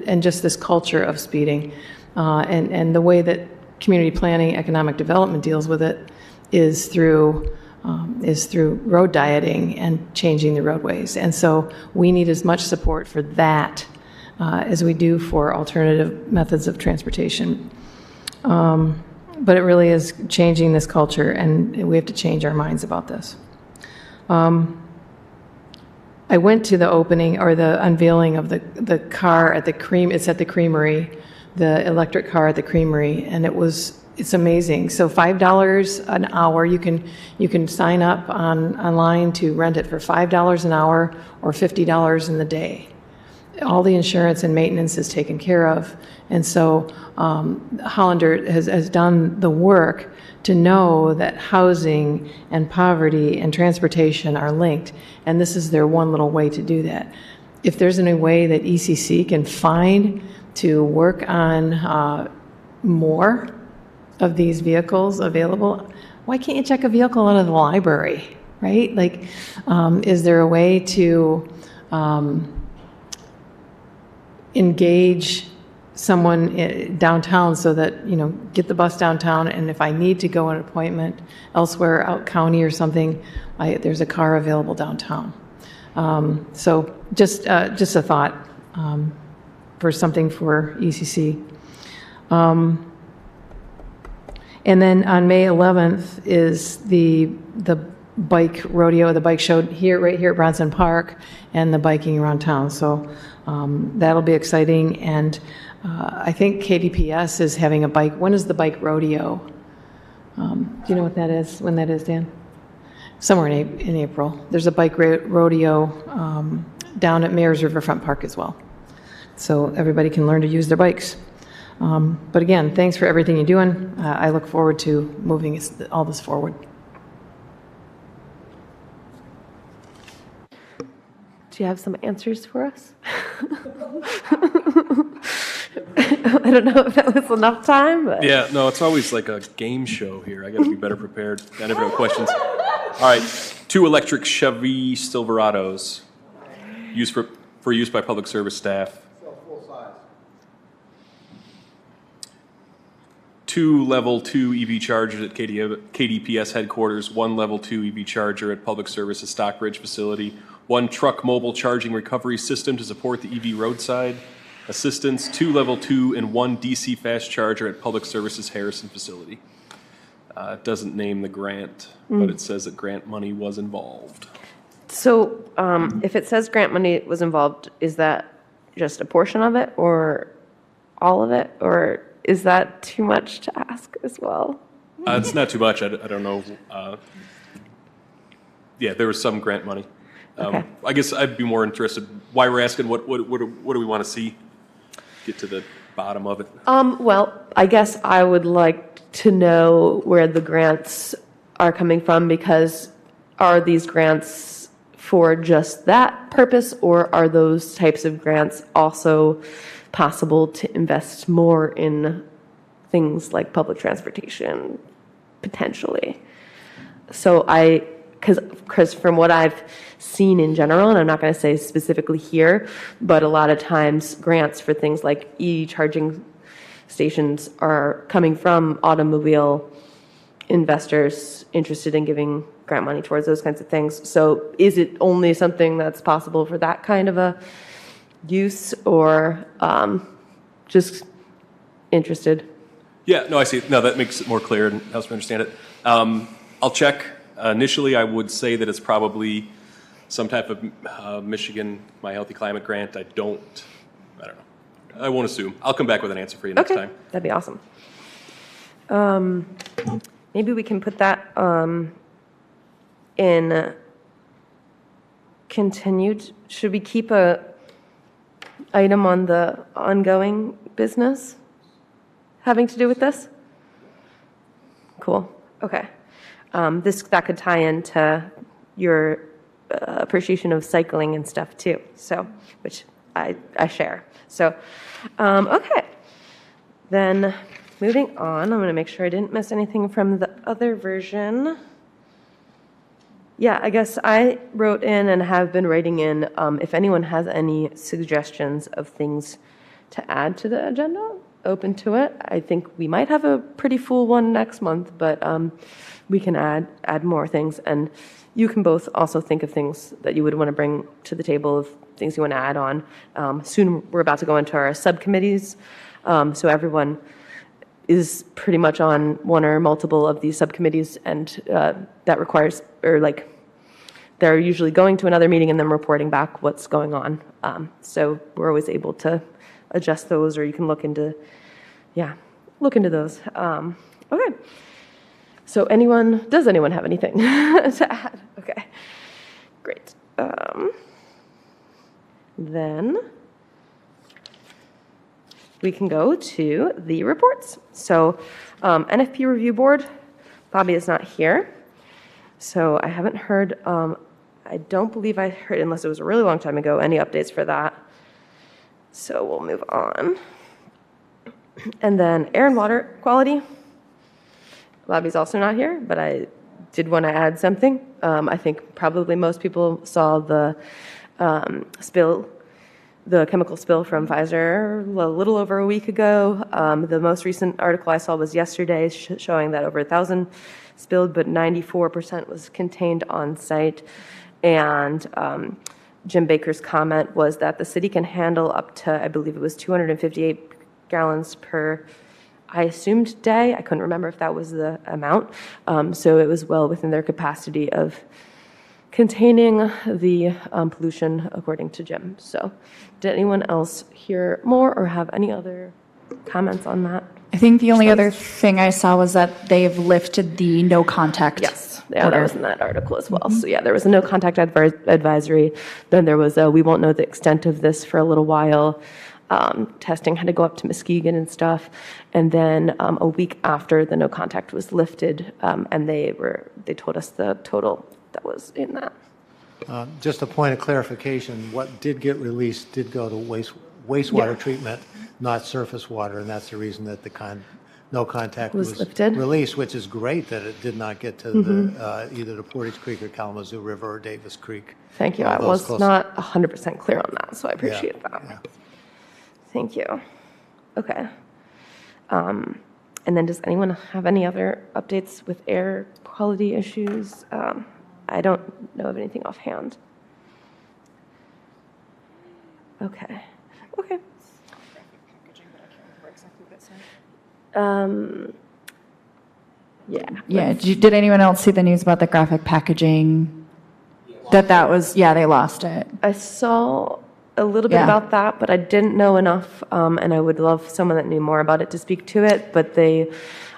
and just this culture of speeding, and the way that community planning, economic development deals with it is through road dieting and changing the roadways. And so we need as much support for that as we do for alternative methods of transportation. But it really is changing this culture, and we have to change our minds about this. I went to the opening or the unveiling of the car at it's at the Creamery, the electric car at the Creamery, and it's amazing. So $5 an hour, you can sign up online to rent it for $5 an hour or $50 in the day. All the insurance and maintenance is taken care of. And so Hollander has done the work to know that housing and poverty and transportation are linked. And this is their one little way to do that. If there's any way that ECC can find to work on more of these vehicles available, why can't you check a vehicle out of the library, right? Like, is there a way to engage someone downtown so that, get the bus downtown, and if I need to go on an appointment elsewhere, out county or something, there's a car available downtown. So just a thought for something for ECC. And then on May 11th is the bike rodeo, the bike show here, right here at Bronson Park, and the biking around town. So that'll be exciting. And I think KDPS is having a bike. When is the bike rodeo? Do you know what that is? When that is, Dan? Somewhere in April. There's a bike rodeo down at Mayor's Riverfront Park as well. So everybody can learn to use their bikes. But again, thanks for everything you're doing. I look forward to moving all this forward. Do you have some answers for us? I don't know if that was enough time, but. Yeah, no, it's always like a game show here. I got to be better prepared. I never have questions. All right, 2 electric Chevy Silverados used for use by public service staff. Full size. 2 level 2 EV chargers at KDPS headquarters, 1 level 2 EV charger at Public Services Stockbridge facility, 1 truck mobile charging recovery system to support the EV roadside assistance, 2 level 2 and 1 DC fast charger at Public Services Harrison facility. It doesn't name the grant, but it says that grant money was involved. So if it says grant money was involved, is that just a portion of it or all of it? Or is that too much to ask as well? It's not too much. I don't know. Yeah, there was some grant money. Okay. I guess I'd be more interested why we're asking what do we want to see? Get to the bottom of it. Well, I guess I would like to know where the grants are coming from, because are these grants for just that purpose, or are those types of grants also possible to invest more in things like public transportation, potentially? So because from what I've seen in general, and I'm not going to say specifically here, but a lot of times grants for things like e-charging stations are coming from automobile investors interested in giving grant money towards those kinds of things. So is it only something that's possible for that kind of a use, or just interested? Yeah, no, I see. No, that makes it more clear and helps me understand it. I'll check. Initially, I would say that it's probably some type of Michigan My Healthy Climate grant. I don't know. I won't assume. I'll come back with an answer for you next time. That'd be awesome. Maybe we can put that in continued. Should we keep a item on the ongoing business having to do with this? Cool. Okay. That could tie into your appreciation of cycling and stuff too. So, which I share. So, okay. Then moving on, I'm going to make sure I didn't miss anything from the other version. Yeah, I guess I wrote in and have been writing in if anyone has any suggestions of things to add to the agenda, open to it. I think we might have a pretty full one next month, but we can add more things. And you can both also think of things that you would want to bring to the table, of things you want to add on. Soon we're about to go into our subcommittees, so everyone is pretty much on one or multiple of these subcommittees, and that requires, or like, they're usually going to another meeting and then reporting back what's going on. So we're always able to adjust those, or you can look into those. Okay. So does anyone have anything to add? Okay, great. Then we can go to the reports. So NFP Review Board, Bobby is not here. So I haven't heard, I don't believe I heard, unless it was a really long time ago, any updates for that. So we'll move on. And then air and water quality. Bobby's also not here, but I did want to add something. I think probably most people saw the chemical spill from Pfizer a little over a week ago. The most recent article I saw was yesterday, showing that over 1,000 spilled, but 94% was contained on site. And Jim Baker's comment was that the city can handle up to, I believe it was 258 gallons per I assumed day. I couldn't remember if that was the amount. So it was well within their capacity of containing the pollution, according to Jim. So did anyone else hear more or have any other comments on that? I think the only other thing I saw was that they've lifted the no contact. Yes, yeah, that was in that article as well. So yeah, there was a no contact advisory. Then there was a, we won't know the extent of this for a little while. Testing had to go up to Muskegon and stuff. And then a week after the no contact was lifted, and they told us the total that was in that. Just a point of clarification, what did get released did go to wastewater treatment, not surface water, and that's the reason that the no contact was lifted. Released, which is great that it did not get to the, either the Portage Creek or Kalamazoo River or Davis Creek. Thank you. I was not 100% clear on that, so I appreciate that. Yeah. Thank you. Okay. And then does anyone have any other updates with air quality issues? I don't know of anything offhand. Okay. Okay. Yeah. Yeah. Did anyone else see the news about the graphic packaging? That was, they lost it. I saw a little bit about that, but I didn't know enough, and I would love someone that knew more about it to speak to it, but they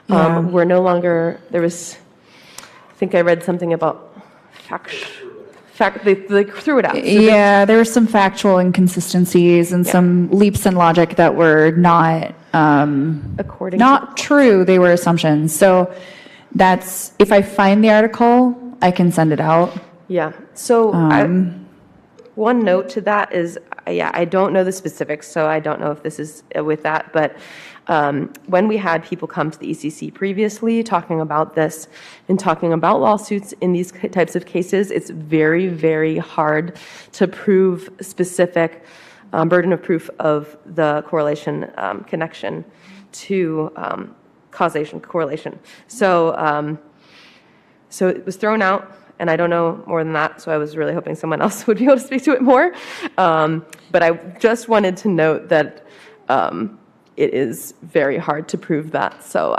were no longer, there was, I think I read something about they threw it out. So there were some factual inconsistencies and some leaps in logic that were not true. They were assumptions. So that's, if I find the article, I can send it out. Yeah. So one note to that is, I don't know the specifics, so I don't know if this is with that, but when we had people come to the ECC previously talking about this and talking about lawsuits in these types of cases, it's very, very hard to prove specific burden of proof of the correlation connection to causation correlation. So, so it was thrown out. And I don't know more than that, so I was really hoping someone else would be able to speak to it more. But I just wanted to note that it is very hard to prove that. So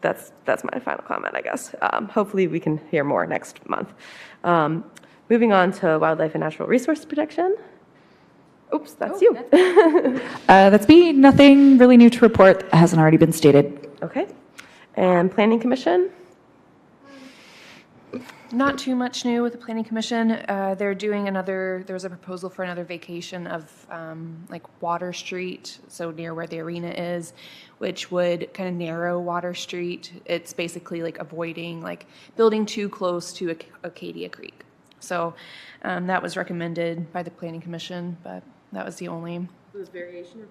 that's my final comment, I guess. Hopefully we can hear more next month. Moving on to wildlife and natural resource protection. Oops, that's you. That's me. Nothing really new to report that hasn't already been stated. Okay. And planning commission? Not too much new with the Planning Commission. They're doing there's a proposal for another vacation of like Water Street, so near where the arena is, which would kind of narrow Water Street. It's basically like avoiding like building too close to Acadia Creek. So that was recommended by the Planning Commission, but that was the only. Was variation?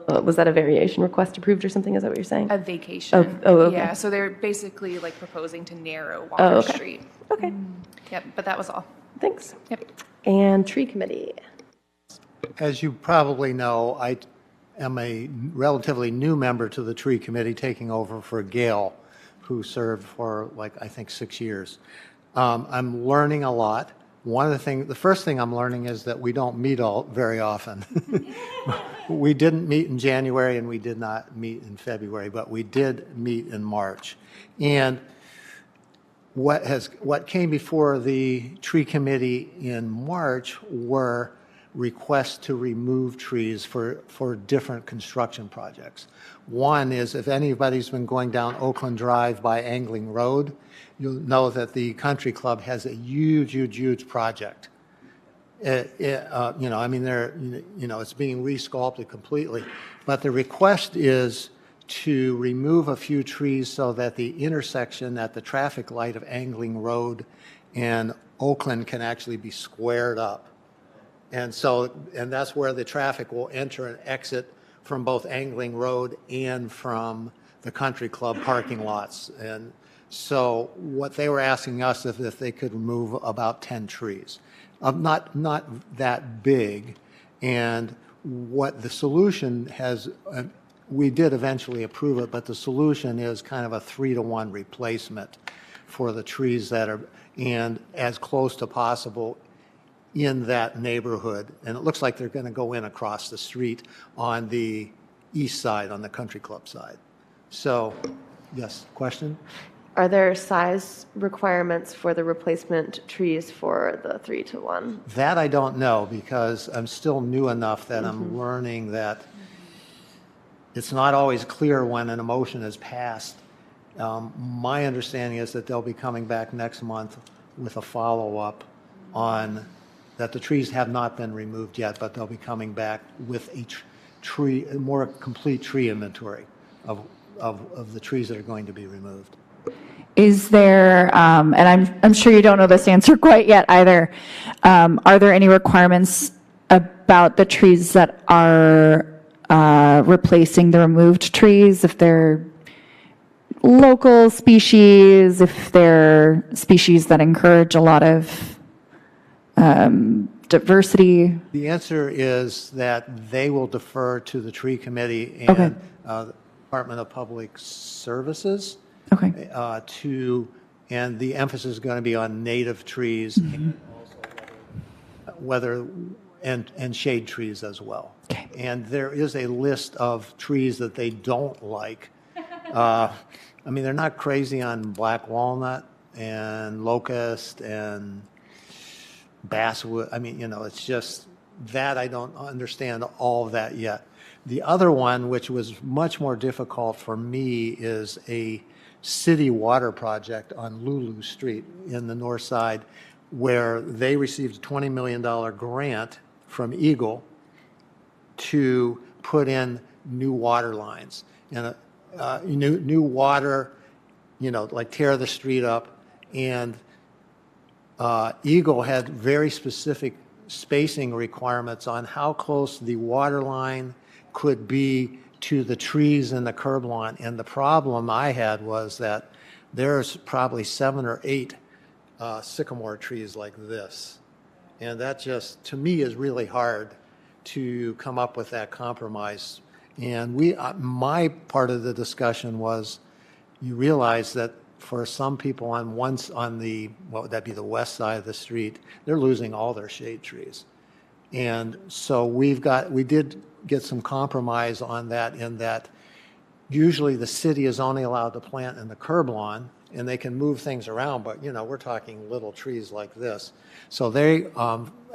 Was that a variation request approved or something? Is that what you're saying? A vacation. Oh, okay. Yeah, so they're basically like proposing to narrow Water Street. Okay. Yep, but that was all. Thanks. Yep. And tree committee. As you probably know, I am a relatively new member to the tree committee, taking over for Gail, who served for I think 6 years. I'm learning a lot. The first thing I'm learning is that we don't meet very often. We didn't meet in January and we did not meet in February, but we did meet in March. And what came before the tree committee in March were requests to remove trees for different construction projects. One is, if anybody's been going down Oakland Drive by Angling Road, you'll know that the country club has a huge project. It's being resculpted completely. But the request is to remove a few trees so that the intersection at the traffic light of Angling Road and Oakland can actually be squared up. And that's where the traffic will enter and exit from both Angling Road and from the country club parking lots. And so what they were asking us if they could remove about 10 trees. Not that big. And what the solution has, we did eventually approve it, but the solution is kind of a 3-to-1 replacement for the trees that are, and as close to possible in that neighborhood. And it looks like they're going to go in across the street on the east side, on the country club side. So, yes, question? Are there size requirements for the replacement trees for the 3-to-1? That I don't know, because I'm still new enough that I'm learning that it's not always clear when an motion is passed. My understanding is that they'll be coming back next month with a follow-up on that the trees have not been removed yet, but they'll be coming back with a more complete tree inventory of the trees that are going to be removed. Is there, and I'm sure you don't know this answer quite yet either, are there any requirements about the trees that are replacing the removed trees, if they're local species, if they're species that encourage a lot of diversity? The answer is that they will defer to the tree committee Okay. and the Department of Public Services. Okay. And the emphasis is going to be on native trees, and also and shade trees as well. Okay. And there is a list of trees that they don't like. I mean, they're not crazy on black walnut and locust and basswood. I mean, it's just that I don't understand all of that yet. The other one, which was much more difficult for me, is a city water project on Lulu Street in the north side, where they received a $20 million grant from Eagle to put in new water lines. And new water, like tear the street up. And Eagle had very specific spacing requirements on how close the water line could be to the trees in the curb lawn. And the problem I had was that there's probably 7 or 8 sycamore trees like this. And that just, to me, is really hard to come up with that compromise. And my part of the discussion was, you realize that for some people on the, what would that be, the west side of the street, they're losing all their shade trees. And so we did get some compromise on that, in that usually the city is only allowed to plant in the curb lawn, and they can move things around, but we're talking little trees like this. So they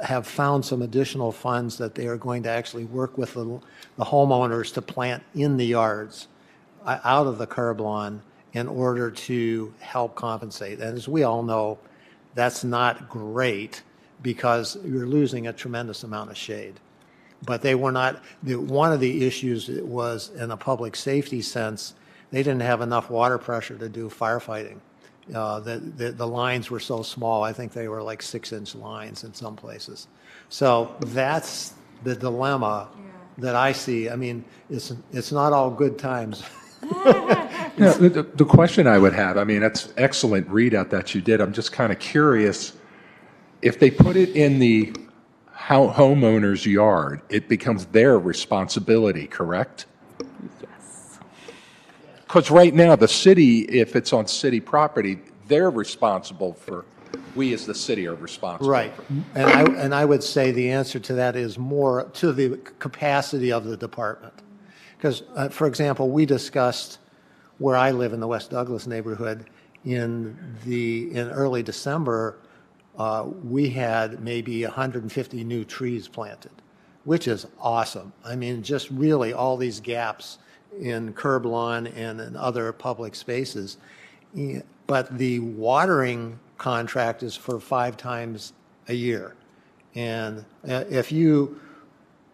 have found some additional funds that they are going to actually work with the homeowners to plant in the yards out of the curb lawn in order to help compensate. And as we all know, that's not great because you're losing a tremendous amount of shade. But they were not, one of the issues was in a public safety sense, they didn't have enough water pressure to do firefighting. The lines were so small, I think they were like 6-inch lines in some places. So that's the dilemma that I see. I mean, it's not all good times. The question I would have, I mean, that's excellent readout that you did. I'm just kind of curious, if they put it in the homeowner's yard, it becomes their responsibility, correct? Yes. Because right now, the city, if it's on city property, they're responsible for, we as the city are responsible. Right. And I would say the answer to that is more to the capacity of the department. Because, for example, we discussed where I live in the West Douglas neighborhood in early December, we had maybe 150 new trees planted, which is awesome. I mean, just really all these gaps in curb lawn and in other public spaces. But the watering contract is for 5 times a year. And if you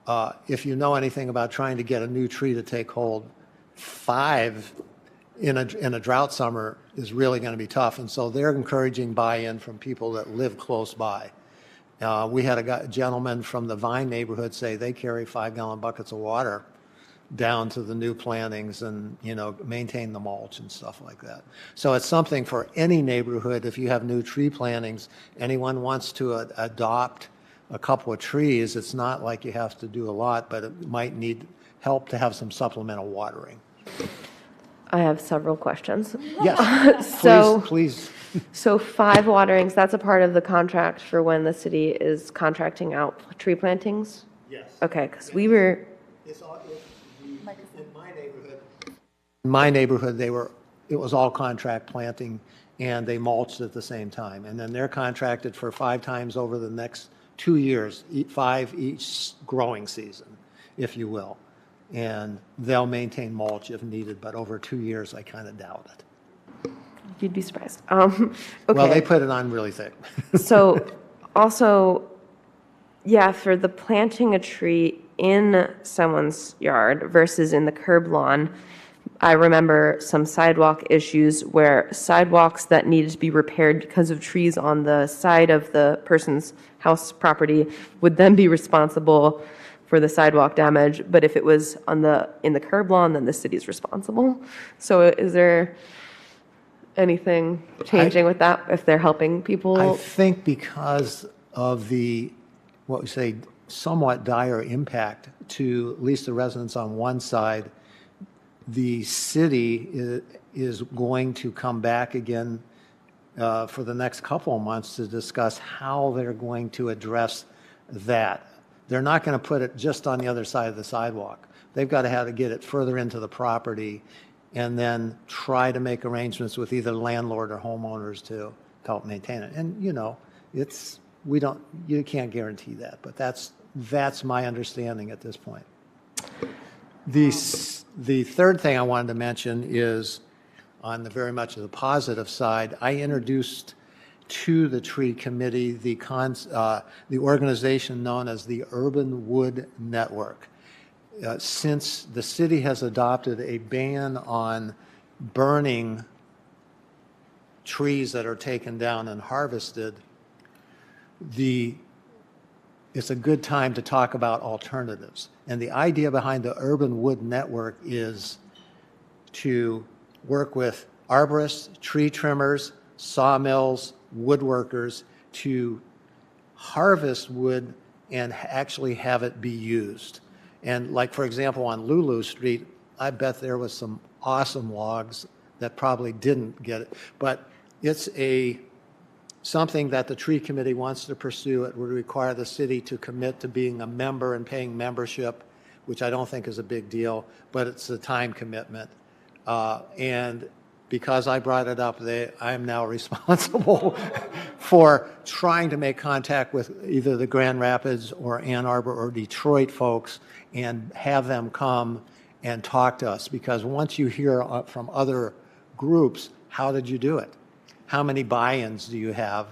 know anything about trying to get a new tree to take hold, 5 in a drought summer is really going to be tough. And so they're encouraging buy-in from people that live close by. We had a gentleman from the Vine neighborhood say they carry 5-gallon buckets of water down to the new plantings and, maintain the mulch and stuff like that. So it's something for any neighborhood. If you have new tree plantings, anyone wants to adopt a couple of trees, it's not like you have to do a lot, but it might need help to have some supplemental watering. I have several questions. Yes, So, please. So 5 waterings, that's a part of the contract for when the city is contracting out tree plantings? Yes. Okay, because we were, It's all, In my neighborhood, it was all contract planting, and they mulched at the same time. And then they're contracted for 5 times over the next 2 years, 5 each growing season, if you will. And they'll maintain mulch if needed, but over 2 years, I kind of doubt it. You'd be surprised. Well, Okay. they put it on really thick. So also, yeah, for the planting a tree in someone's yard versus in the curb lawn, I remember some sidewalk issues where sidewalks that needed to be repaired because of trees on the side of the person's house property would then be responsible for the sidewalk damage, but if it was in the curb lawn, then the city's responsible. So is there anything changing with that if they're helping people? I think because of what we say, somewhat dire impact to at least the residents on one side, the city is going to come back again for the next couple of months to discuss how they're going to address that. They're not going to put it just on the other side of the sidewalk. They've got to have to get it further into the property and then try to make arrangements with either landlord or homeowners to help maintain it. And, you can't guarantee that, but that's my understanding at this point. The third thing I wanted to mention is on the very much of the positive side, I introduced to the tree committee the organization known as the Urban Wood Network. Since the city has adopted a ban on burning trees that are taken down and harvested, it's a good time to talk about alternatives. And the idea behind the Urban Wood Network is to work with arborists, tree trimmers, sawmills, woodworkers to harvest wood and actually have it be used. And like, for example, on Lulu Street, I bet there was some awesome logs that probably didn't get it. But it's something that the tree committee wants to pursue. It would require the city to commit to being a member and paying membership, which I don't think is a big deal, but it's a time commitment. And because I brought it up, I am now responsible for trying to make contact with either the Grand Rapids or Ann Arbor or Detroit folks and have them come and talk to us. Because once you hear from other groups, how did you do it? How many buy-ins do you have?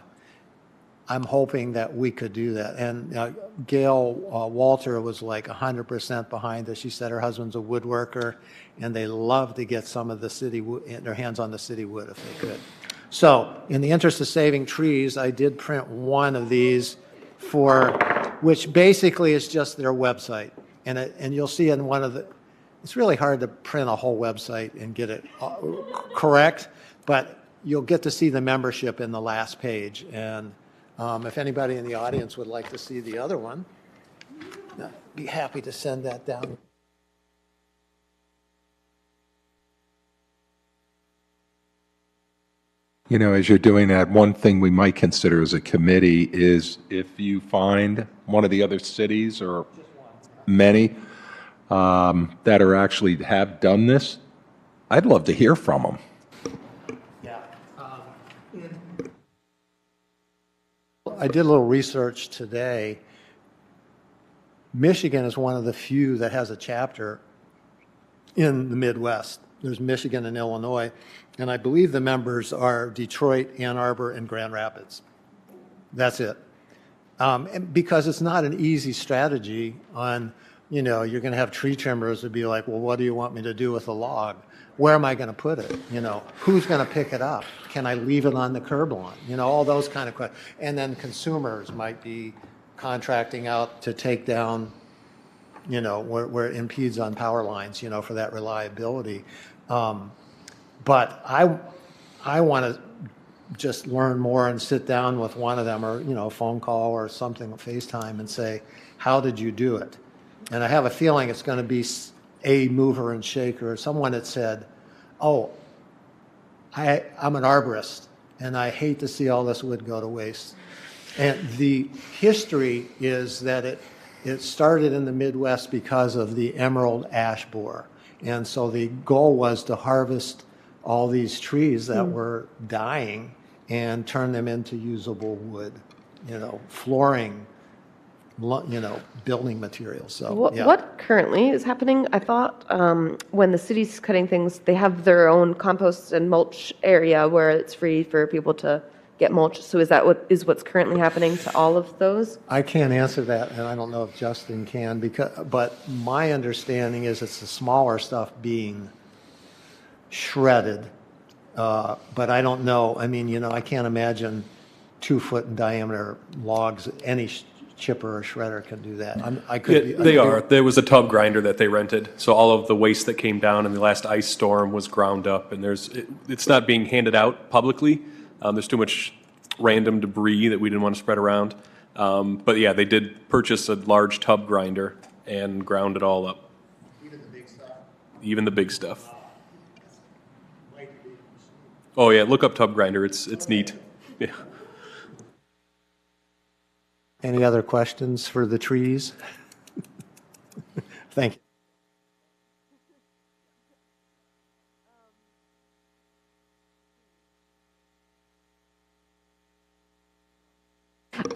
I'm hoping that we could do that. And Gail Walter was like 100% behind this. She said her husband's a woodworker, and they love to get some of the city their hands on the city wood if they could. So, in the interest of saving trees, I did print one of these which basically is just their website, and you'll see in one of the. It's really hard to print a whole website and get it correct, but you'll get to see the membership in the last page. And if anybody in the audience would like to see the other one, I'd be happy to send that down. As you're doing that, one thing we might consider as a committee is if you find one of the other cities or many that are actually have done this, I'd love to hear from them. I did a little research today. Michigan is one of the few that has a chapter in the Midwest. There's Michigan and Illinois, and I believe the members are Detroit, Ann Arbor, and Grand Rapids. That's it. And because it's not an easy strategy on, you're going to have tree trimmers would be like, well, what do you want me to do with the log? Where am I going to put it? Who's going to pick it up? Can I leave it on the curb lawn? All those kind of questions. And then consumers might be contracting out to take down, where it impedes on power lines, for that reliability. But I want to just learn more and sit down with one of them or, a phone call or something, FaceTime, and say, how did you do it? And I have a feeling it's going to be a mover and shaker, someone that said, oh, I'm an arborist, and I hate to see all this wood go to waste. And the history is that it started in the Midwest because of the emerald ash borer. And so the goal was to harvest all these trees that were dying and turn them into usable wood, flooring, building materials. So, What currently is happening? I thought when the city's cutting things, they have their own compost and mulch area where it's free for people to get mulch. So is that what's currently happening to all of those? I can't answer that, and I don't know if Justin can, but my understanding is it's the smaller stuff being shredded. But I don't know. I mean, I can't imagine 2-foot in diameter logs. Any chipper or shredder can do that. They are. There was a tub grinder that they rented, so all of the waste that came down in the last ice storm was ground up, and it's not being handed out publicly. There's too much random debris that we didn't want to spread around. But yeah, they did purchase a large tub grinder and ground it all up. Even the big stuff? Even the big stuff. Oh yeah, look up tub grinder. It's neat. Yeah. Any other questions for the trees? Thank you.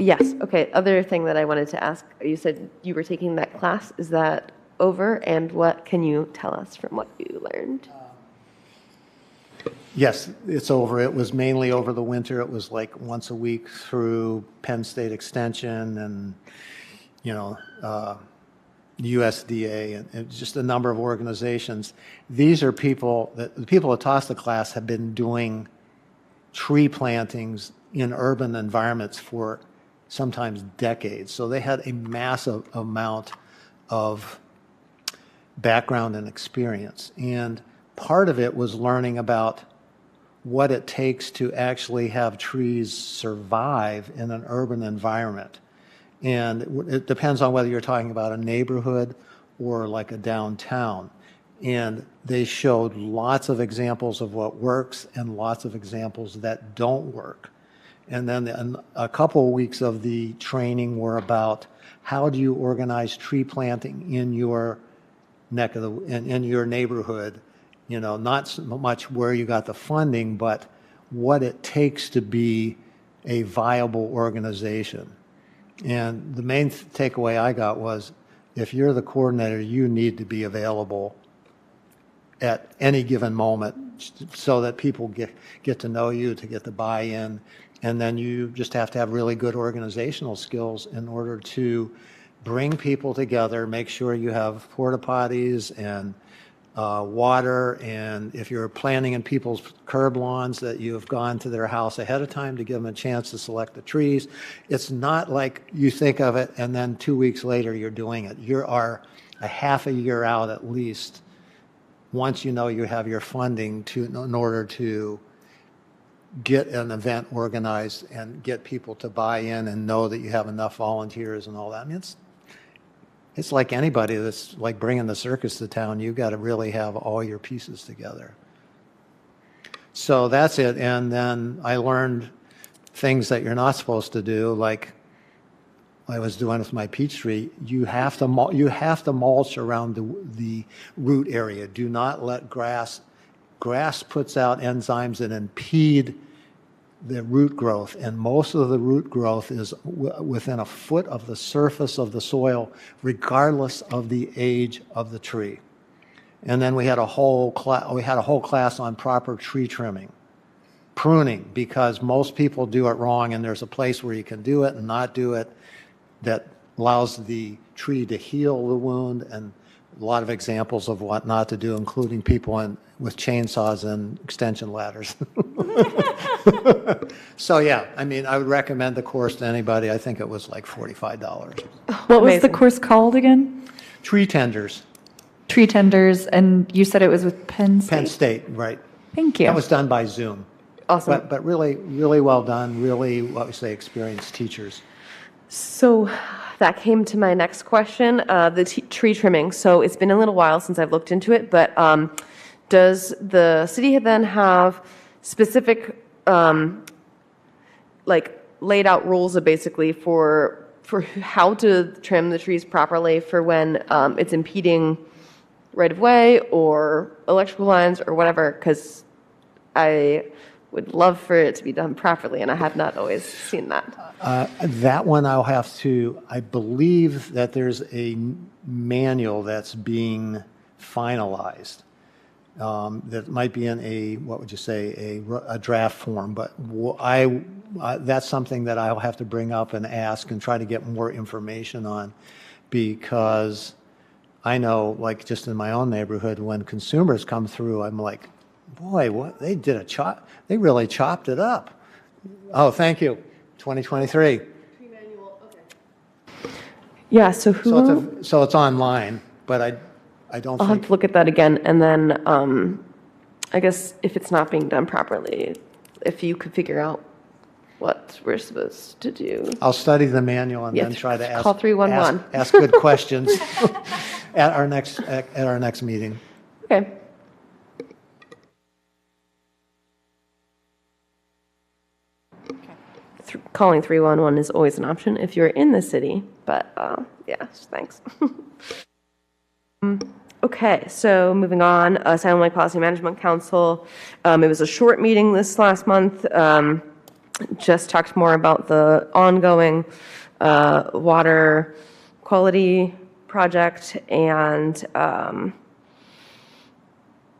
Yes. Okay. Other thing that I wanted to ask, you said you were taking that class. Is that over? And what can you tell us from what you learned? Yes, it's over. It was mainly over the winter. It was like once a week through Penn State Extension and, USDA and just a number of organizations. These are the people that taught the class have been doing tree plantings in urban environments for sometimes decades. So they had a massive amount of background and experience. And part of it was learning about what it takes to actually have trees survive in an urban environment. And it depends on whether you're talking about a neighborhood or like a downtown. And they showed lots of examples of what works and lots of examples that don't work. And then a couple of weeks of the training were about how do you organize tree planting in your in your neighborhood. Not so much where you got the funding, but what it takes to be a viable organization. And the main takeaway I got was, if you're the coordinator, you need to be available at any given moment so that people get to know you, to get the buy-in. And then you just have to have really good organizational skills in order to bring people together, make sure you have porta potties and water, and if you're planting in people's curb lawns, that you have gone to their house ahead of time to give them a chance to select the trees. It's not like you think of it and then 2 weeks later you're doing it. You are a half a year out at least, once you know you have your funding in order to get an event organized and get people to buy in and know that you have enough volunteers and all that. I mean, it's like anybody that's like bringing the circus to town. You've got to really have all your pieces together. So that's it. And then I learned things that you're not supposed to do, like I was doing with my peach tree. You have to mulch around the root area. Do not let grass puts out enzymes that impede the root growth, and most of the root growth is within a foot of the surface of the soil, regardless of the age of the tree. And then we had a whole class on proper tree trimming, pruning, because most people do it wrong, and there's a place where you can do it and not do it that allows the tree to heal the wound, and a lot of examples of what not to do, including people with chainsaws and extension ladders. So yeah, I mean, I would recommend the course to anybody. I think it was like $45. What was the Amazing. course called again? Tree tenders, Tree tenders, and you said it was with Penn State? Penn State, right. Thank you. That was done by Zoom. Awesome. But really, really well done, really, what we say, experienced teachers. So that came to my next question, the tree trimming. So it's been a little while since I've looked into it, but does the city then have specific, like laid out rules basically for how to trim the trees properly for when it's impeding right-of-way or electrical lines or whatever, because I would love for it to be done properly, and I have not always seen that. That one I'll have to, I believe that there's a manual that's being finalized. That might be in a, what would you say, a draft form, but that's something that I'll have to bring up and ask and try to get more information on, because I know, like, just in my own neighborhood, when consumers come through, I'm like, boy, what, they really chopped it up. Oh, thank you, 2023. Yeah, so who? So it's online, but I don't I'll have think, to look at that again, and then I guess if it's not being done properly, if you could figure out what we're supposed to do. I'll study the manual and Yeah, then try to call 311. ask good questions at our next meeting. Okay. Calling 311 is always an option if you're in the city, but yeah, thanks. Okay, so moving on, Salmon Lake Policy Management Council. It was a short meeting this last month. Just talked more about the ongoing water quality project and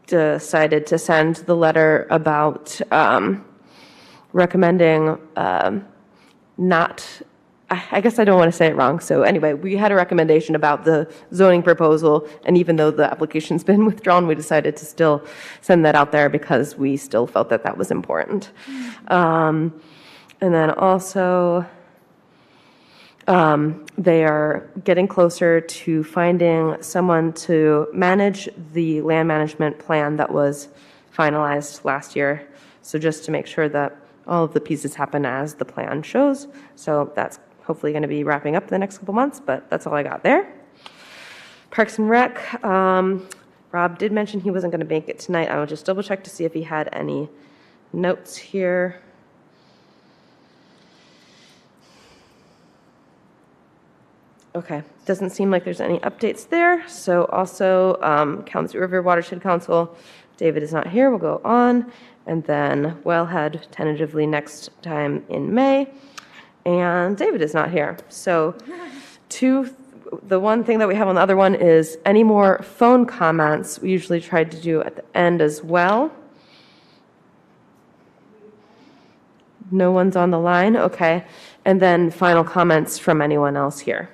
decided to send the letter about recommending not, I guess I don't want to say it wrong. So anyway, we had a recommendation about the zoning proposal, and even though the application's been withdrawn, we decided to still send that out there because we still felt that that was important. And then also, they are getting closer to finding someone to manage the land management plan that was finalized last year. So just to make sure that all of the pieces happen as the plan shows. So that's hopefully going to be wrapping up the next couple months, but that's all I got there. Parks and Rec, Rob did mention he wasn't going to make it tonight. I will just double check to see if he had any notes here. Okay, doesn't seem like there's any updates there. So also, Kalamazoo River Watershed Council, David is not here, we'll go on. And then Wellhead tentatively next time in May. And David is not here. So the one thing that we have on the other one is any more phone comments. We usually try to do at the end as well. No one's on the line, okay. And then final comments from anyone else here.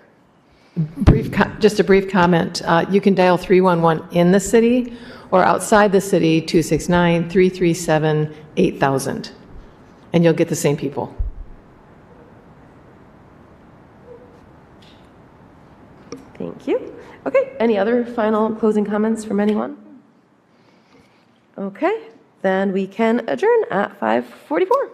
Just a brief comment. You can dial 311 in the city or outside the city, 269-337-8000, and you'll get the same people. Thank you. Okay, any other final closing comments from anyone? Okay, then we can adjourn at 5:44.